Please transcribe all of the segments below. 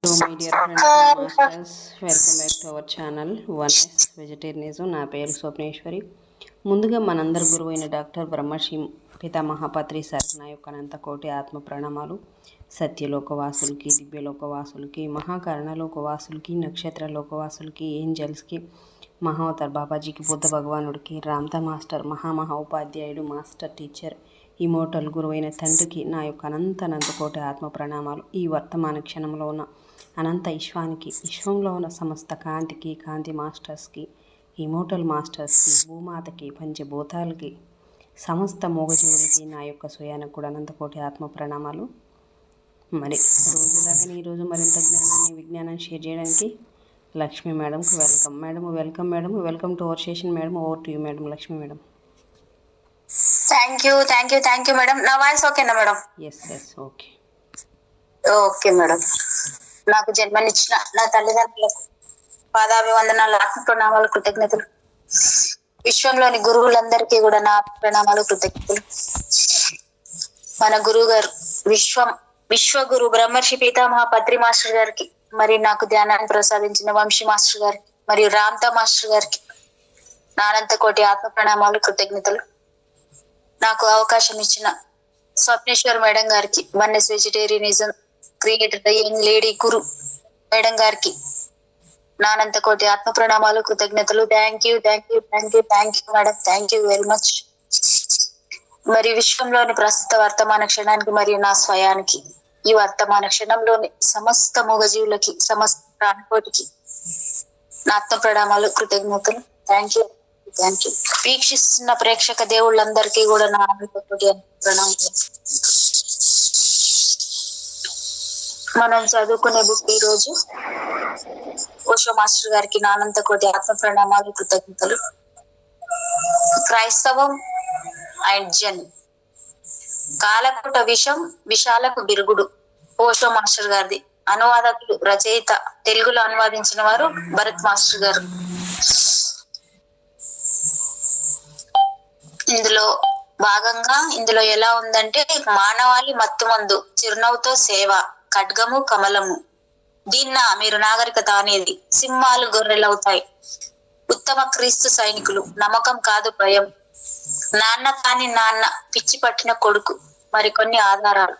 My dear friends and masters, welcome back to our channel once vegetarianism. నా పేరు స్వప్నేశ్వరి. ముందుగా మనందరి గురువైన డాక్టర్ బ్రహ్మశ్రీ పితామహపత్రి సార్ నా యొక్క అనంతకోటి ఆత్మ ప్రణామాలు. సత్యలోకవాసులకి, దివ్యలోకవాసులకి, మహాకరణలోకవాసులకి, నక్షత్రలోకవాసులకి, ఏంజల్స్కి, మహావతార్ బాబాజీకి, బుద్ధ భగవానుడికి, రామ్తా మాస్టర్, మహా ఉపాధ్యాయుడు, మాస్టర్ టీచర్, ఇమోటల్ గురువైన తండ్రికి నా యొక్క అనంతకోటి ఆత్మ ప్రణామాలు. ఈ వర్తమాన క్షణంలో ఉన్న అనంత విశ్వానికి, విశ్వంలో ఉన్న సమస్త కాంతికి, కాంతి మాస్టర్స్కి, ఇమోటల్ మాస్టర్స్కి, భూమాతకి, పంచభూతాలకి, సమస్త మూగజీవులకి నా యొక్క స్వయానికి కూడా అనంతకోటి ఆత్మ ప్రణామాలు. మరి రోజులాగానే ఈరోజు మరింత జ్ఞానాన్ని, విజ్ఞానాన్ని షేర్ చేయడానికి లక్ష్మీ మేడంకి welcome. Welcome to our session madam. Over to you madam. Lakshmi madam. Thank you madam. నా వాయిస్ ఓకేనా madam? Yes okay. Okay madam. నాకు జన్మనిచ్చిన నా తల్లిదండ్రులకు పాదాభివందనాలు, ఆత్మ ప్రణామాలు, కృతజ్ఞతలు. విశ్వంలోని గురువులందరికీ కూడా నా ప్రణామాలు, కృతజ్ఞతలు. మన గురువు గారు విశ్వగురు బ్రహ్మర్షి పితామహపత్రి మాస్టర్ గారికి, మరి నాకు ధ్యానాన్ని ప్రసాదించిన వంశీ మాస్టర్ గారికి, మరియు రామ్తా మాస్టర్ గారికి నా అనంతకోటి ఆత్మ ప్రణామాలు, కృతజ్ఞతలు. నాకు అవకాశం ఇచ్చిన స్వప్నేశ్వర్ మేడం గారికి, once vegetarianism creator young lady guru madam గారికి నా అనంతకోటి ఆత్మ ప్రణామాలు, కృతజ్ఞతలు. Thank you madam. Thank you very much. మరి విశ్వంలోని ప్రస్తుత వర్తమాన క్షణానికి మరియు నా స్వయానికి, ఈ వర్తమాన క్షణంలోని సమస్త మూగజీవులకి, సమస్త ప్రాణకోటికి నా ఆత్మ ప్రణామాలు, కృతజ్ఞతలు. Thank you. వీక్షిస్తున్న ప్రేక్షక దేవుళ్ళందరికీ కూడా నా అనంతకోటి ప్రణామాలు. మనం చదువుకునే బుక్ ఈ రోజు ఓషో మాస్టర్ గారికి నా అనంతకోటి ఆత్మ ప్రణామాలు, కృతజ్ఞతలు. క్రైస్తవం అండ్ జన్, కాలకూట విషం, విశాలకు బిరుగుడు, ఓషో మాస్టర్ గారిది. అనువాదకులు, రచయిత, తెలుగులో అనువాదించిన వారు భరత్ మాస్టర్ గారు. ఇందులో ఎలా ఉందంటే, మానవాళి మత్తుమందు, చిరునవ్వుతో సేవ, ఖడ్గము కమలము, దీన్న మీరు నాగరికత అనేది, సింహాలు గొర్రెలవుతాయి, ఉత్తమ క్రీస్తు సైనికులు, నమ్మకం కాదు భయం, నాన్న కాని నాన్న, పిచ్చి పట్టిన కొడుకు, మరికొన్ని ఆధారాలు.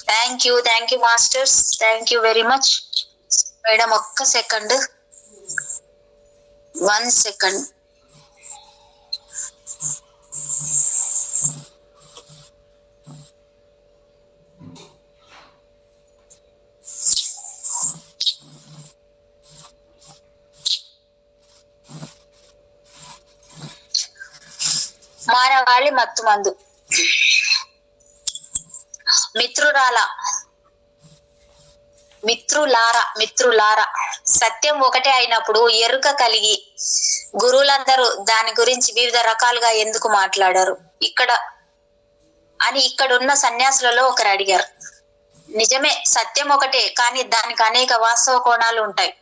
Thank you masters. Thank you very much madam. ఒక్క సెకండ్, 1 second. మానవాళి మత్తుమందు, మిత్రులారా, సత్యం ఒకటే అయినప్పుడు ఎరుక కలిగి గురువులందరూ దాని గురించి వివిధ రకాలుగా ఎందుకు మాట్లాడారు ఇక్కడున్న సన్యాసులలో ఒకరు అడిగారు. నిజమే, సత్యం ఒకటే, కానీ దానికి అనేక వాస్తవ కోణాలు ఉంటాయి.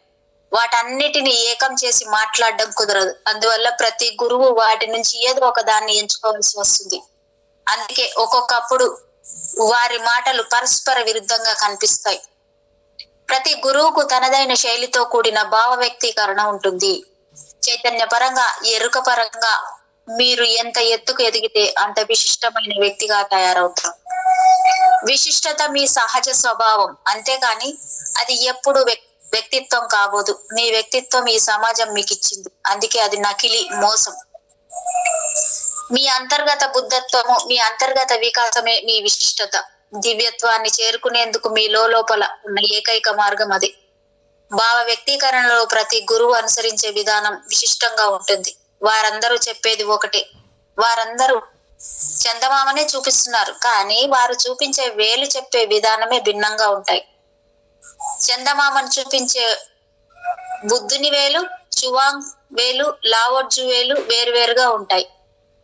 వాటన్నిటిని ఏకం చేసి మాట్లాడడం కుదరదు. అందువల్ల ప్రతి గురువు వాటి నుంచి ఏదో ఒక దాన్ని ఎంచుకోవాల్సి వస్తుంది. అందుకే ఒక్కొక్కప్పుడు వారి మాటలు పరస్పర విరుద్ధంగా కనిపిస్తాయి. ప్రతి గురువుకు తనదైన శైలితో కూడిన భావ వ్యక్తీకరణ ఉంటుంది. చైతన్య పరంగా, ఎరుక పరంగా మీరు ఎంత ఎత్తుకు ఎదిగితే అంత విశిష్టమైన వ్యక్తిగా తయారవుతారు. విశిష్టత మీ సహజ స్వభావం, అంతేకాని అది ఎప్పుడు వ్యక్తిత్వం కాబోదు. మీ వ్యక్తిత్వం ఈ సమాజం మీకు ఇచ్చింది, అందుకే అది నకిలీ, మోసం. మీ అంతర్గత బుద్ధత్వము, మీ అంతర్గత వికాసమే మీ విశిష్టత. దివ్యత్వాన్ని చేరుకునేందుకు మీ లోపల ఉన్న ఏకైక మార్గం అది. భావ వ్యక్తీకరణలో ప్రతి గురువు అనుసరించే విధానం విశిష్టంగా ఉంటుంది. వారందరూ చెప్పేది ఒకటే. వారందరూ చందమామనే చూపిస్తున్నారు, కానీ వారు చూపించే వేలు చెప్పే విధానమే భిన్నంగా ఉంటాయి. చందమామను చూపించే బుద్ధుని వేలు, చువాంగ్ వేలు, లావోర్జు వేలు వేరువేరుగా ఉంటాయి.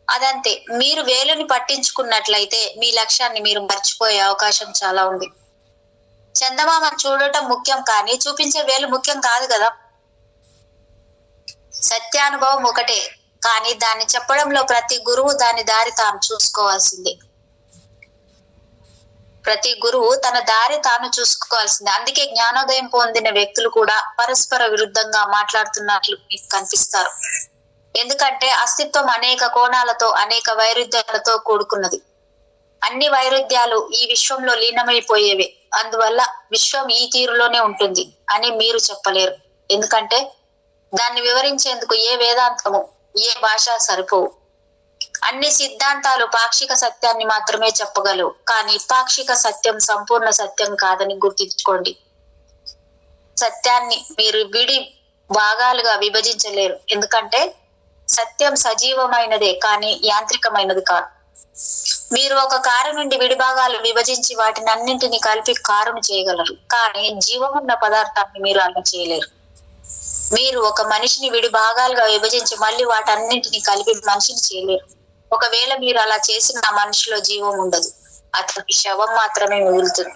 అదంతే. మీరు వేలుని పట్టించుకున్నట్లయితే మీ లక్ష్యాన్ని మీరు మర్చిపోయే అవకాశం చాలా ఉంది. చందమామను చూడటం ముఖ్యం, కానీ చూపించే వేలు ముఖ్యం కాదు కదా. సత్యానుభవం ఒకటే, కానీ దాన్ని చెప్పడంలో ప్రతి గురువు దాని దారి తాను చూసుకోవాల్సిందే. ప్రతి గురువు తన దారి తాను చూసుకోవాల్సిందే. అందుకే జ్ఞానోదయం పొందిన వ్యక్తులు కూడా పరస్పర విరుద్ధంగా మాట్లాడుతున్నట్లు మీకు కనిపిస్తారు. ఎందుకంటే అస్తిత్వం అనేక కోణాలతో, అనేక వైరుధ్యాలతో కూడుకున్నది. అన్ని వైరుధ్యాలు ఈ విశ్వంలో లీనమైపోయేవే. అందువల్ల విశ్వం ఈ తీరులోనే ఉంటుంది అని మీరు చెప్పలేరు. ఎందుకంటే దాన్ని వివరించేందుకు ఏ వేదాంతము, ఏ భాష సరిపోవు. అన్ని సిద్ధాంతాలు పాక్షిక సత్యాన్ని మాత్రమే చెప్పగలవు, కానీ పాక్షిక సత్యం సంపూర్ణ సత్యం కాదని గుర్తుంచుకోండి. సత్యాన్ని మీరు విడి భాగాలుగా విభజించలేరు. ఎందుకంటే సత్యం సజీవమైనదే కానీ యాంత్రికమైనది కాదు. మీరు ఒక కారు నుండి విడిభాగాలు విభజించి వాటిని అన్నింటినీ కలిపి కారును చేయగలరు, కానీ జీవమున్న పదార్థాన్ని మీరు అలా చేయలేరు. మీరు ఒక మనిషిని విడి భాగాలుగా విభజించి మళ్ళీ వాటన్నింటినీ కలిపి మనిషిని చేయలేరు. ఒకవేళ మీరు అలా చేసిన ఆ మనిషిలో జీవం ఉండదు, అతనికి శవం మాత్రమే మిగులుతుంది.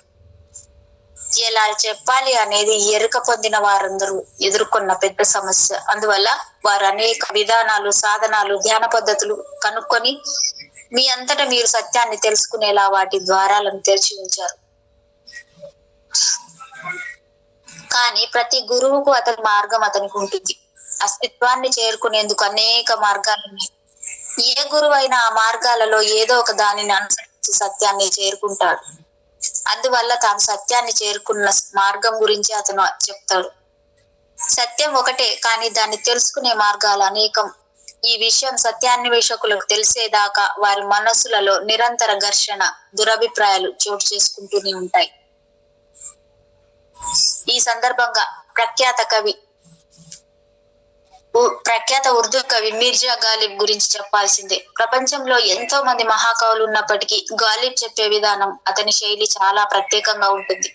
ఎలా చెప్పాలి అనేది ఎరుక పొందిన వారందరూ ఎదుర్కొన్న పెద్ద సమస్య. అందువల్ల వారు అనేక విధానాలు, సాధనాలు, ధ్యాన పద్ధతులు కనుక్కొని మీ అంతటా మీరు సత్యాన్ని తెలుసుకునేలా వాటి ద్వారాలను తెరిచి ఉంచారు. కానీ ప్రతి గురువుకు అతని మార్గం అతనికి ఉంటుంది. అస్తిత్వాన్ని చేరుకునేందుకు అనేక మార్గాలున్నాయి. ఏ గురువు అయినా ఆ మార్గాలలో ఏదో ఒక దానిని అనుసరించి సత్యాన్ని చేరుకుంటాడు. అందువల్ల తాను సత్యాన్ని చేరుకున్న మార్గం గురించి అతను చెప్తాడు. సత్యం ఒకటే, కానీ దాన్ని తెలుసుకునే మార్గాలు అనేకం. ఈ విషయం సత్యాన్వేషకులకు తెలిసేదాకా వారి మనస్సులలో నిరంతర ఘర్షణ, దురభిప్రాయాలు చోటు చేసుకుంటూనే ఉంటాయి. ఈ సందర్భంగా ప్రఖ్యాత ఉర్దూ కవి మీర్జా గాలిబ్ గురించి చెప్పాల్సిందే. ప్రపంచంలో ఎంతో మంది మహాకవులు ఉన్నప్పటికీ గాలిబ్ చెప్పే విధానం, అతని శైలి చాలా ప్రత్యేకంగా ఉంటుంది.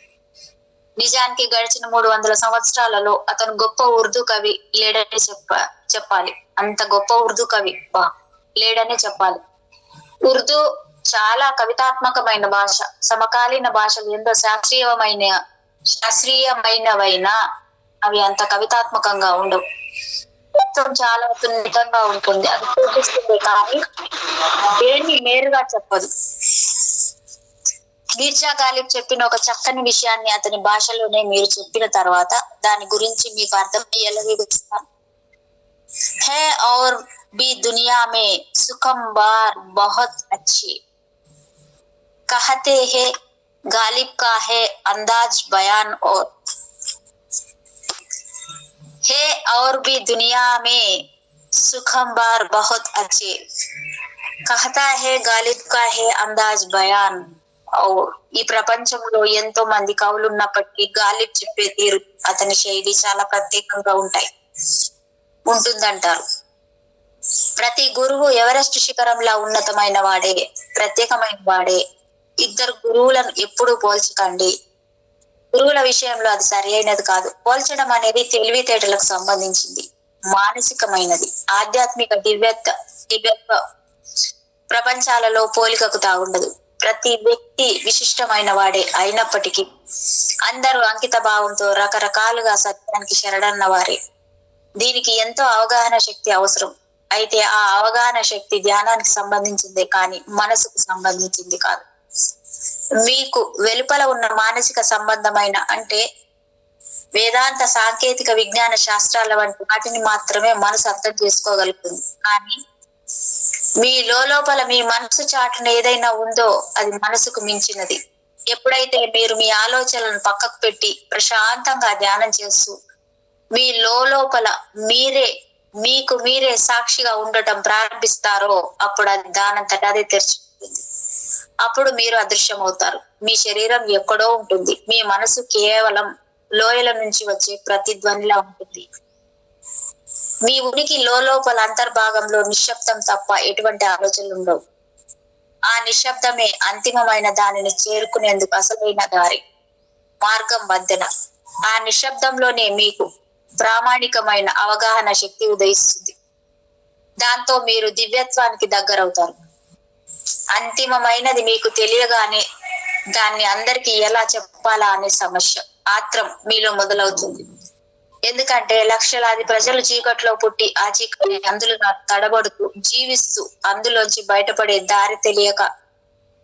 నిజానికి గడిచిన 300 సంవత్సరాలలో అతను గొప్ప ఉర్దూ కవి లేడని చెప్పాలి. అంత గొప్ప ఉర్దూ కవి లేడనే చెప్పాలి. ఉర్దూ చాలా కవితాత్మకమైన భాష. సమకాలీన భాషలు ఎంతో శాస్త్రీయమైనవైనా అవి అంత కవితాత్మకంగా ఉండవు. చాలా సున్నితంగా ఉంటుంది. అది చూపిస్తుంది కానీ దేన్ని నేరుగా చెప్పదు. మీర్జా గాలిబ్ చెప్పిన ఒక చక్కని విషయాన్ని అతని భాషలోనే మీరు చెప్పిన తర్వాత దాని గురించి మీకు అర్థమయ్యేలా వివరిస్తాను. హే ఔర్ బి దునియా మే సుఖం బార్ బహుత్ అచ్చి कहते हैं गालिब का है अंदाज बयान और भी दुनिया में सुखम बार बहुत अच्छे कहता है गालिब का है अंदाज बयान और ఈ ప్రపంచంలో ఎంతో మంది కవులు ఉన్నప్పటికీ గాలిబ్ చెప్పే తీరు, అతని శైలి చాలా ప్రత్యేకంగా ఉంటుందంటారు. ప్రతి గురువు ఎవరెస్ట్ శిఖరంలా ఉన్నతమైన వాడే, ప్రత్యేకమైన వాడే. ఇద్దరు గురువులను ఎప్పుడూ పోల్చకండి. గురువుల విషయంలో అది సరి అయినది కాదు. పోల్చడం అనేది తెలివితేటలకు సంబంధించింది, మానసికమైనది. ఆధ్యాత్మిక దివ్యత్వ ప్రపంచాలలో పోలికకు తాగుండదు. ప్రతి వ్యక్తి విశిష్టమైన వాడే అయినప్పటికీ అందరూ అంకిత భావంతో రకరకాలుగా సత్యానికి శరణన్న వారే. దీనికి ఎంతో అవగాహన శక్తి అవసరం. అయితే ఆ అవగాహన శక్తి ధ్యానానికి సంబంధించిందే కానీ మనసుకు సంబంధించింది కాదు. మీకు వెలుపల ఉన్న మానసిక సంబంధమైన అంటే వేదాంత, సాంకేతిక, విజ్ఞాన శాస్త్రాల వంటి వాటిని మాత్రమే మనసు అర్థం చేసుకోగలుగుతుంది. కానీ మీ లోపల మీ మనసు చాటున ఏదైనా ఉందో అది మనసుకు మించినది. ఎప్పుడైతే మీరు మీ ఆలోచనలను పక్కకు పెట్టి ప్రశాంతంగా ధ్యానం చేస్తూ మీ లోపల మీకు మీరే సాక్షిగా ఉండటం ప్రారంభిస్తారో అప్పుడు అది దానంతటా అదే తెరుచుకుంటుంది. అప్పుడు మీరు అదృశ్యమవుతారు. మీ శరీరం ఎక్కడో ఉంటుంది. మీ మనసు కేవలం లోయల నుంచి వచ్చే ప్రతిధ్వనిలా ఉంటుంది. మీ ఉనికి లోపల అంతర్భాగంలో నిశ్శబ్దం తప్ప ఎటువంటి ఆలోచనలు ఉండవు. ఆ నిశ్శబ్దమే అంతిమమైన దానిని చేరుకునేందుకు అసలైన దారి, మార్గం, వంతెన. ఆ నిశ్శబ్దంలోనే మీకు ప్రామాణికమైన అవగాహన శక్తి ఉదయిస్తుంది. దాంతో మీరు దివ్యత్వానికి దగ్గరవుతారు. అంతిమమైనది మీకు తెలియగానే దాన్ని అందరికి ఎలా చెప్పాలా అనే సమస్య, ఆత్రం మీలో మొదలవుతుంది. ఎందుకంటే లక్షలాది ప్రజలు చీకట్లో పుట్టి ఆ చీకటి అందులో తడబడుతూ జీవిస్తూ అందులోంచి బయటపడే దారి తెలియక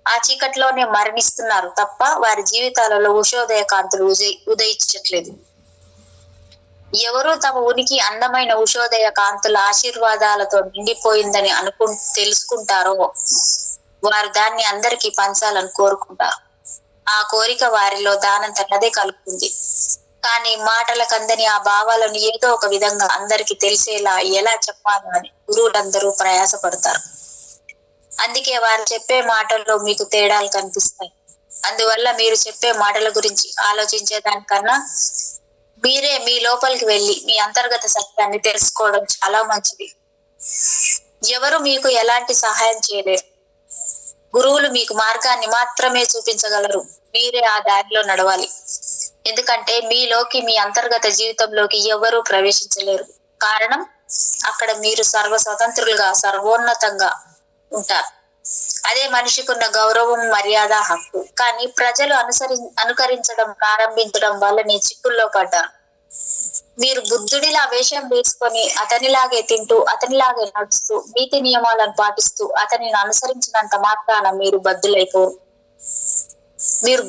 ఆ చీకట్లోనే మరణిస్తున్నారు తప్ప వారి జీవితాలలో ఉషోదయ కాంతులు ఉదయించట్లేదు. ఎవరు తమ ఉనికి అందమైన ఉషోదయ కాంతుల ఆశీర్వాదాలతో నిండిపోయిందని తెలుసుకుంటారో వారు దాన్ని అందరికీ పంచాలని కోరుకుంటారు. ఆ కోరిక వారిలో దానంతటదే కలుగుతుంది. కానీ మాటలకు అందని ఆ భావాలను ఏదో ఒక విధంగా అందరికి తెలిసేలా ఎలా చెప్పాలో అని గురువులందరూ ప్రయాసపడతారు. అందుకే వారు చెప్పే మాటల్లో మీకు తేడాలు కనిపిస్తాయి. అందువల్ల మీరు చెప్పే మాటల గురించి ఆలోచించేదానికన్నా మీరే మీ లోపలికి వెళ్ళి మీ అంతర్గత సత్యాన్ని తెలుసుకోవడం చాలా మంచిది. ఎవరు మీకు ఎలాంటి సహాయం చేయలేరు. గురువులు మీకు మార్గాన్ని మాత్రమే చూపించగలరు. మీరే ఆ దారిలో నడవాలి. ఎందుకంటే మీలోకి, మీ అంతర్గత జీవితంలోకి ఎవరూ ప్రవేశించలేరు. కారణం, అక్కడ మీరు సర్వస్వతంత్రులుగా సర్వోన్నతంగా ఉంటారు. అదే మనిషికున్న గౌరవం, మర్యాద, హక్కు. కానీ ప్రజలు అనుకరించడం ప్రారంభించడం వల్లనే చిక్కుల్లో పడ్డారు. మీరు బుద్ధుడిలా వేషం వేసుకొని అతనిలాగే తింటూ, అతనిలాగే నడుస్తూ, నీతి నియమాలను పాటిస్తూ అతనిని అనుసరించినంత మాత్రాన మీరు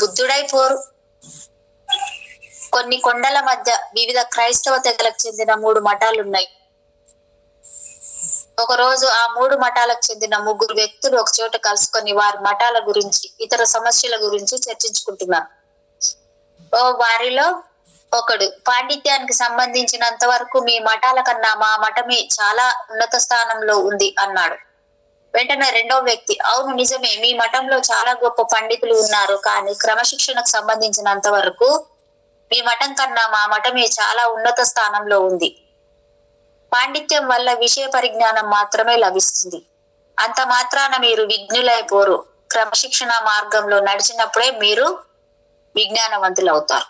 బుద్ధుడైపోరు. కొన్ని కొండల మధ్య వివిధ క్రైస్తవ తెగలకు చెందిన 3 మఠాలున్నాయి. ఒకరోజు ఆ 3 మఠాలకు చెందిన 3 వ్యక్తులు ఒక చోట కలుసుకొని వారి మఠాల గురించి, ఇతర సమస్యల గురించి చర్చించుకుంటున్నారు. వారిలో ఒకడు, పాండిత్యానికి సంబంధించినంత వరకు మీ మఠాల కన్నా మా మఠమే చాలా ఉన్నత స్థానంలో ఉంది అన్నాడు. వెంటనే రెండో వ్యక్తి, అవును నిజమే, మీ మఠంలో చాలా గొప్ప పండితులు ఉన్నారు. కానీ క్రమశిక్షణకు సంబంధించినంత వరకు మీ మఠం కన్నా మా మఠమే చాలా ఉన్నత స్థానంలో ఉంది. పాండిత్యం వల్ల విషయ పరిజ్ఞానం మాత్రమే లభిస్తుంది. అంత మాత్రాన మీరు విజ్ఞులైపోరు. క్రమశిక్షణ మార్గంలో నడిచినప్పుడే మీరు విజ్ఞానవంతులు అవుతారు.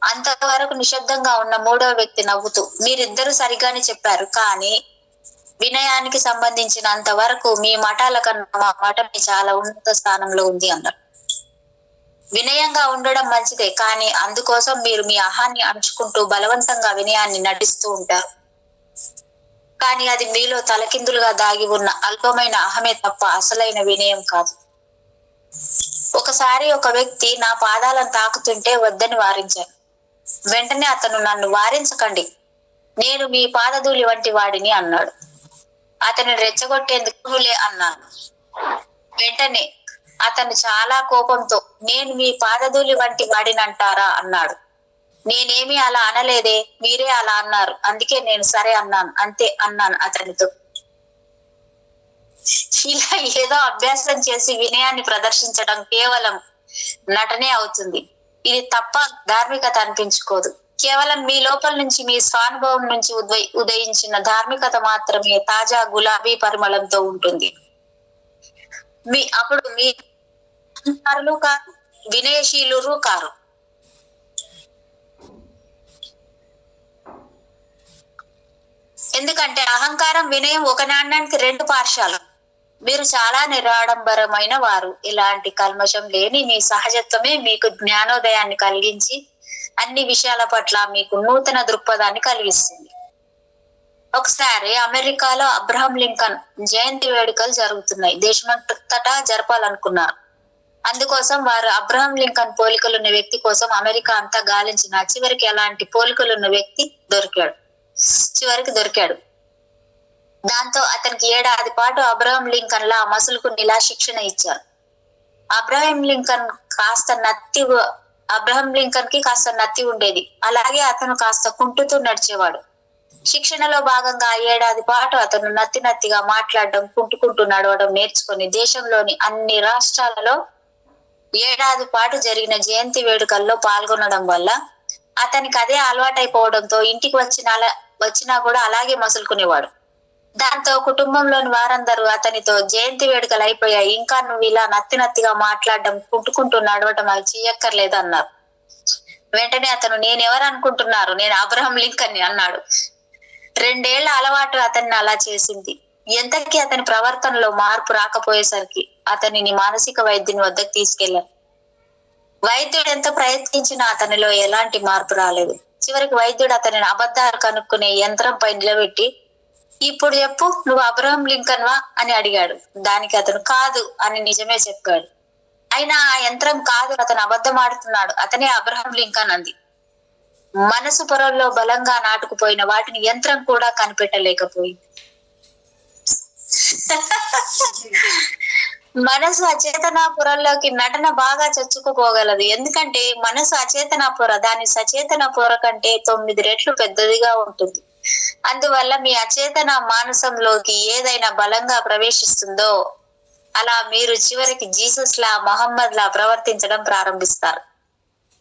అంతవరకు నిశ్శబ్దంగా ఉన్న 3వ వ్యక్తి నవ్వుతూ, మీరిద్దరూ సరిగానే చెప్పారు. కానీ వినయానికి సంబంధించినంత వరకు మీ మఠాల కన్నా మా మఠమే చాలా ఉన్నత స్థానంలో ఉంది అన్నారు. వినయంగా ఉండడం మంచిదే, కానీ అందుకోసం మీరు మీ అహాన్ని అణుచుకుంటూ బలవంతంగా వినయాన్ని నటిస్తూ ఉంటారు. కానీ అది మీలో తలకిందులుగా దాగి ఉన్న అల్పమైన అహమే తప్ప అసలైన వినయం కాదు. ఒకసారి ఒక వ్యక్తి నా పాదాలను తాకుతుంటే వద్దని వారించాను. వెంటనే అతను, నన్ను వారించకండి, నేను మీ పాదధూళి వంటి వాడిని అన్నాడు. అతను రెచ్చగొట్టేందుకు లే అన్నాను. వెంటనే అతను చాలా కోపంతో, నేను మీ పాదధూళి వంటి వాడినంటారా అన్నాడు. నేనేమీ అలా అనలేదే, మీరే అలా అన్నారు, అందుకే నేను సరే అన్నాను, అంతే అన్నాను అతనితో. ఇలా ఏదో అభ్యాసం చేసి వినయాన్ని ప్రదర్శించడం కేవలం నటనే అవుతుంది. ఇది తప్ప ధార్మికత అనిపించుకోదు. కేవలం మీ లోపల నుంచి, మీ స్వానుభవం నుంచి ఉదయించిన ధార్మికత మాత్రమే తాజా గులాబీ పరిమళంతో ఉంటుంది. అప్పుడు మీ అహంకారులు కారు, వినయశీలురు కారు. ఎందుకంటే అహంకారం, వినయం ఒక నాణ్యానికి 2 పార్శ్వాలు. మీరు చాలా నిరాడంబరమైన వారు. ఇలాంటి కల్మషం లేని మీ సహజత్వమే మీకు జ్ఞానోదయాన్ని కలిగించి అన్ని విషయాల పట్ల మీకు నూతన దృక్పథాన్ని కలిగిస్తుంది. ఒకసారి అమెరికాలో అబ్రహం లింకన్ జయంతి వేడుకలు జరుగుతున్నాయి. దేశమంతటా జరపాలనుకున్నారు. అందుకోసం వారు అబ్రహం లింకన్ పోలికలున్న వ్యక్తి కోసం అమెరికా అంతా గాలించిన చివరికి అలాంటి పోలికలున్న వ్యక్తి దొరికాడు. దాంతో అతనికి 1 ఏడాది పాటు అబ్రహం లింకన్ లా మసులుకునేలా శిక్షణ ఇచ్చారు. అబ్రహం లింకన్ కి కాస్త నత్తి ఉండేది. అలాగే అతను కాస్త కుంటుతూ నడిచేవాడు. శిక్షణలో భాగంగా 1 ఏడాది పాటు అతను నత్తిగా మాట్లాడడం, కుంటుకుంటూ నడవడం నేర్చుకుని దేశంలోని అన్ని రాష్ట్రాలలో 1 ఏడాది పాటు జరిగిన జయంతి వేడుకల్లో పాల్గొనడం వల్ల అతనికి అదే అలవాటైపోవడంతో ఇంటికి వచ్చినా కూడా అలాగే మసులుకునేవాడు. దాంతో కుటుంబంలోని వారందరూ అతనితో, జయంతి వేడుకలు అయిపోయాయి, ఇంకా నువ్వు ఇలా నత్తిగా మాట్లాడడం, కుంటుకుంటూ నడవడం అవి చెయ్యక్కర్లేదు అన్నారు. వెంటనే అతను, నేనెవరు అనుకుంటున్నారు, నేను అబ్రహం లింకన్ అన్నాడు. 2 ఏళ్ల అలవాటు అతన్ని అలా చేసింది. ఎంతకీ అతని ప్రవర్తనలో మార్పు రాకపోయేసరికి అతనిని మానసిక వైద్యుని వద్దకు తీసుకెళ్లారు. వైద్యుడు ఎంత ప్రయత్నించినా అతనిలో ఎలాంటి మార్పు రాలేదు. చివరికి వైద్యుడు అతనిని అబద్ధాలు కనుక్కునే యంత్రంపై నిలబెట్టి ఇప్పుడు చెప్పు, నువ్వు అబ్రహం లింకన్ వా అని అడిగాడు. దానికి అతను కాదు అని నిజమే చెప్పాడు. అయినా ఆ యంత్రం కాదు, అతను అబద్ధం ఆడుతున్నాడు, అతనే అబ్రహం లింకన్ అంది. మనసు పొరల్లో బలంగా నాటుకుపోయిన వాటిని యంత్రం కూడా కనిపెట్టలేకపోయింది. మనసు అచేతన పొరల్లోకి నటన బాగా చొచ్చుకుపోగలదు. ఎందుకంటే మనసు అచేతన పొర దాని సచేతన పొర కంటే 9 రెట్లు పెద్దదిగా ఉంటుంది. అందువల్ల మీ అచేతన మానసంలోకి ఏదైనా బలంగా ప్రవేశిస్తుందో అలా మీరు చివరికి జీసస్ లా, మహమ్మద్ లా ప్రవర్తించడం ప్రారంభిస్తారు.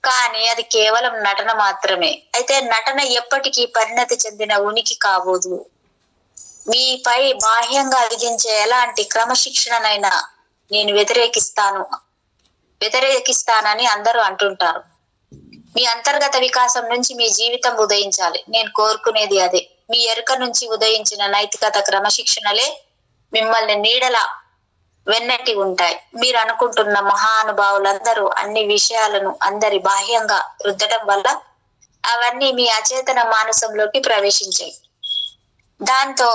కానీ అది కేవలం నటన మాత్రమే. అయితే నటన ఎప్పటికీ పరిణతి చెందిన ఉనికి కాబోదు. మీపై బాహ్యంగా విధించే ఎలాంటి క్రమశిక్షణనైనా నేను వ్యతిరేకిస్తానని అందరూ అంటుంటారు. మీ అంతర్గత వికాసం నుంచి మీ జీవితం ఉదయించాలి. నేను కోరుకునేది అదే. మీ ఎరుక నుంచి ఉదయించిన నైతికత, క్రమశిక్షణలే మిమ్మల్ని నీడలా వెన్నట్టి ఉంటాయి. మీరు అనుకుంటున్న మహానుభావులందరూ అన్ని విషయాలను అందరి బాహ్యంగా రుద్దడం వల్ల అవన్నీ మీ అచేతన మానసంలోకి ప్రవేశించాయి. దాంతో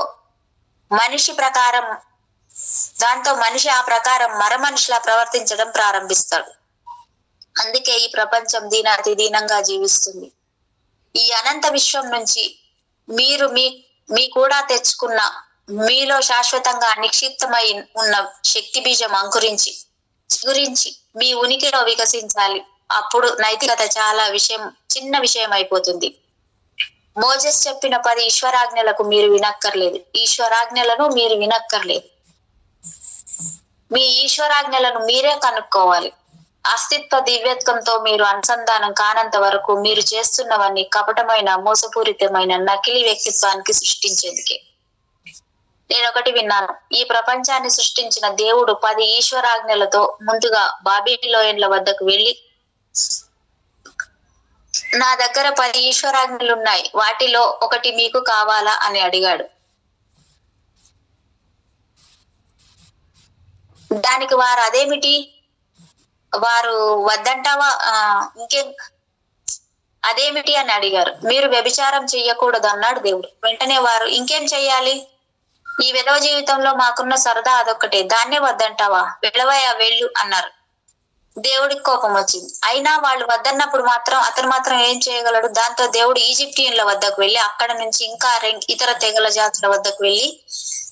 మనిషి ఆ ప్రకారం మరమనిషిలా ప్రవర్తించడం ప్రారంభిస్తాడు. అందుకే ఈ ప్రపంచం దీనాతి దీనంగా జీవిస్తుంది. ఈ అనంత విశ్వం నుంచి మీరు మీ కూడా తెచ్చుకున్న మీలో శాశ్వతంగా నిక్షిప్తమై ఉన్న శక్తి బీజం అంకురించి చిగురించి మీ ఉనికిలో వికసించాలి. అప్పుడు నైతికత చిన్న విషయం అయిపోతుంది. మోజెస్ చెప్పిన 10 ఈశ్వరాజ్ఞలను మీరు వినక్కర్లేదు. మీ ఈశ్వరాజ్ఞలను మీరే కనుక్కోవాలి. అస్తిత్వ దివ్యత్వంతో మీరు అనుసంధానం కానంత వరకు మీరు చేస్తున్నవన్నీ కపటమైన, మోసపూరితమైన నకిలీ వ్యక్తిత్వానికి సృష్టించేందుకే. నేనొకటి విన్నాను. ఈ ప్రపంచాన్ని సృష్టించిన దేవుడు 10 ఈశ్వరాజ్ఞలతో ముందుగా బాబిలోయన్ల వద్దకు వెళ్ళి, నా దగ్గర 10 ఈశ్వరాజ్ఞలున్నాయి, వాటిలో ఒకటి మీకు కావాలా అని అడిగాడు. దానికి వారు అదేమిటి, వారు వద్దంటావా, ఇంకేం అదేమిటి అని అడిగారు. మీరు వ్యభిచారం చెయ్యకూడదు అన్నాడు దేవుడు. వెంటనే వారు, ఇంకేం చెయ్యాలి, ఈ విధవ జీవితంలో మాకున్న సరదా అదొక్కటే, దాన్నే వద్దంటావా, వెళ్ళవయ్యా వెళ్ళు అన్నారు. దేవుడికి కోపం వచ్చింది. అయినా వాళ్ళు వద్దన్నప్పుడు అతను మాత్రం ఏం చేయగలడు? దాంతో దేవుడు ఈజిప్టియన్ల వద్దకు వెళ్ళి అక్కడ నుంచి ఇంకా ఇతర తెగల జాతుల వద్దకు వెళ్ళి,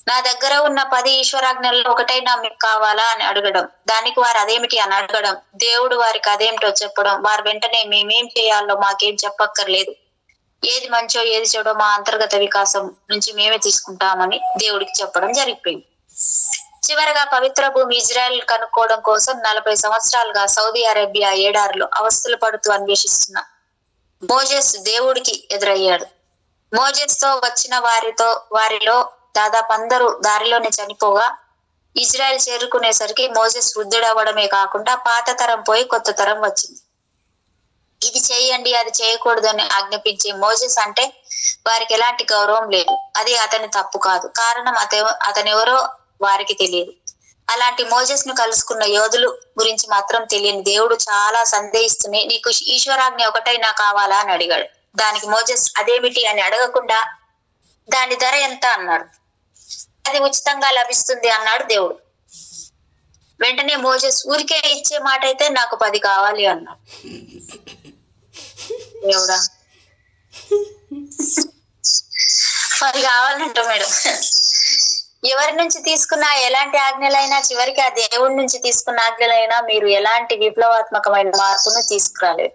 నా దగ్గర ఉన్న 10 ఈశ్వరాజ్ఞల్లో ఒకటైనా మీకు కావాలా అని అడగడం. దానికి వారు అదేమిటి అని అడగడం. దేవుడు వారికి అదేమిటో చెప్పడం. వారు వెంటనే మేమేం చేయాలో మాకేం చెప్పక్కర్లేదు, ఏది మంచో ఏది చెడో మా అంతర్గత వికాసం నుంచి మేమే తీసుకుంటామని దేవుడికి చెప్పడం జరిగిపోయింది. చివరగా పవిత్ర భూమి ఇజ్రాయెల్ కనుక్కోవడం కోసం 40 సంవత్సరాలుగా సౌదీ అరేబియా ఏడారిలో అవస్థలు పడుతూ అన్వేషిస్తున్న మోజెస్ దేవుడికి ఎదురయ్యాడు. మోజెస్ తో వచ్చిన వారిలో దాదాపు అందరూ దారిలోనే చనిపోగా ఇజ్రాయెల్ చేరుకునేసరికి మోజెస్ వృద్ధుడవ్వడమే కాకుండా పాత తరం పోయి కొత్త తరం వచ్చింది. ఇది చేయండి, అది చేయకూడదు అని ఆజ్ఞాపించే మోజెస్ అంటే వారికి ఎలాంటి గౌరవం లేదు. అది అతని తప్పు కాదు, కారణం అతనెవరో వారికి తెలియదు. అలాంటి మోజెస్ ను కలుసుకున్న యోధులు గురించి మాత్రం తెలియని దేవుడు చాలా సందేహిస్తూనే, నీకు ఈశ్వరాజ్ఞ ఒకటైనా కావాలా అని అడిగాడు. దానికి మోజెస్ అదేమిటి అని అడగకుండా, దాని ధర ఎంత అన్నాడు. అది ఉచితంగా లభిస్తుంది అన్నాడు దేవుడు. వెంటనే మోజెస్, ఊరికే ఇచ్చే మాట అయితే నాకు 10 కావాలి అన్నాడు. దేవుడా, 10 కావాలంట మేడం. ఎవరి నుంచి తీసుకున్న ఎలాంటి ఆజ్ఞలైనా చివరికి ఆ దేవుడి నుంచి తీసుకున్న ఆజ్ఞలైనా మీరు ఎలాంటి విప్లవాత్మకమైన మార్పును తీసుకురాలేదు.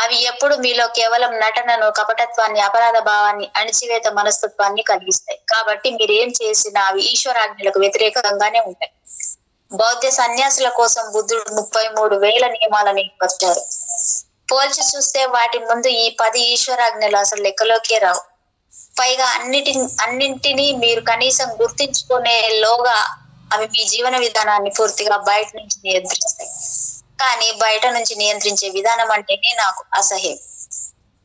అవి ఎప్పుడు మీలో కేవలం నటనను, కపటత్వాన్ని, అపరాధ భావాన్ని, అణిచివేత మనస్తత్వాన్ని కలిగిస్తాయి. కాబట్టి మీరేం చేసినా అవి ఈశ్వరాజ్ఞలకు వ్యతిరేకంగానే ఉంటాయి. బౌద్ధ సన్యాసుల కోసం బుద్ధుడు 33,000 నియమాలను ఏర్పరిచారు. పోల్చి చూస్తే వాటి ముందు ఈ 10 ఈశ్వరాజ్ఞలు అసలు లెక్కలోకే రావు. పైగా అన్నింటినీ మీరు కనీసం గుర్తించుకునేలోగా అవి మీ జీవన విధానాన్ని పూర్తిగా బయట నుంచి నియంత్రిస్తాయి. కానీ బయట నుంచి నియంత్రించే విధానం అంటేనే నాకు అసహ్యం.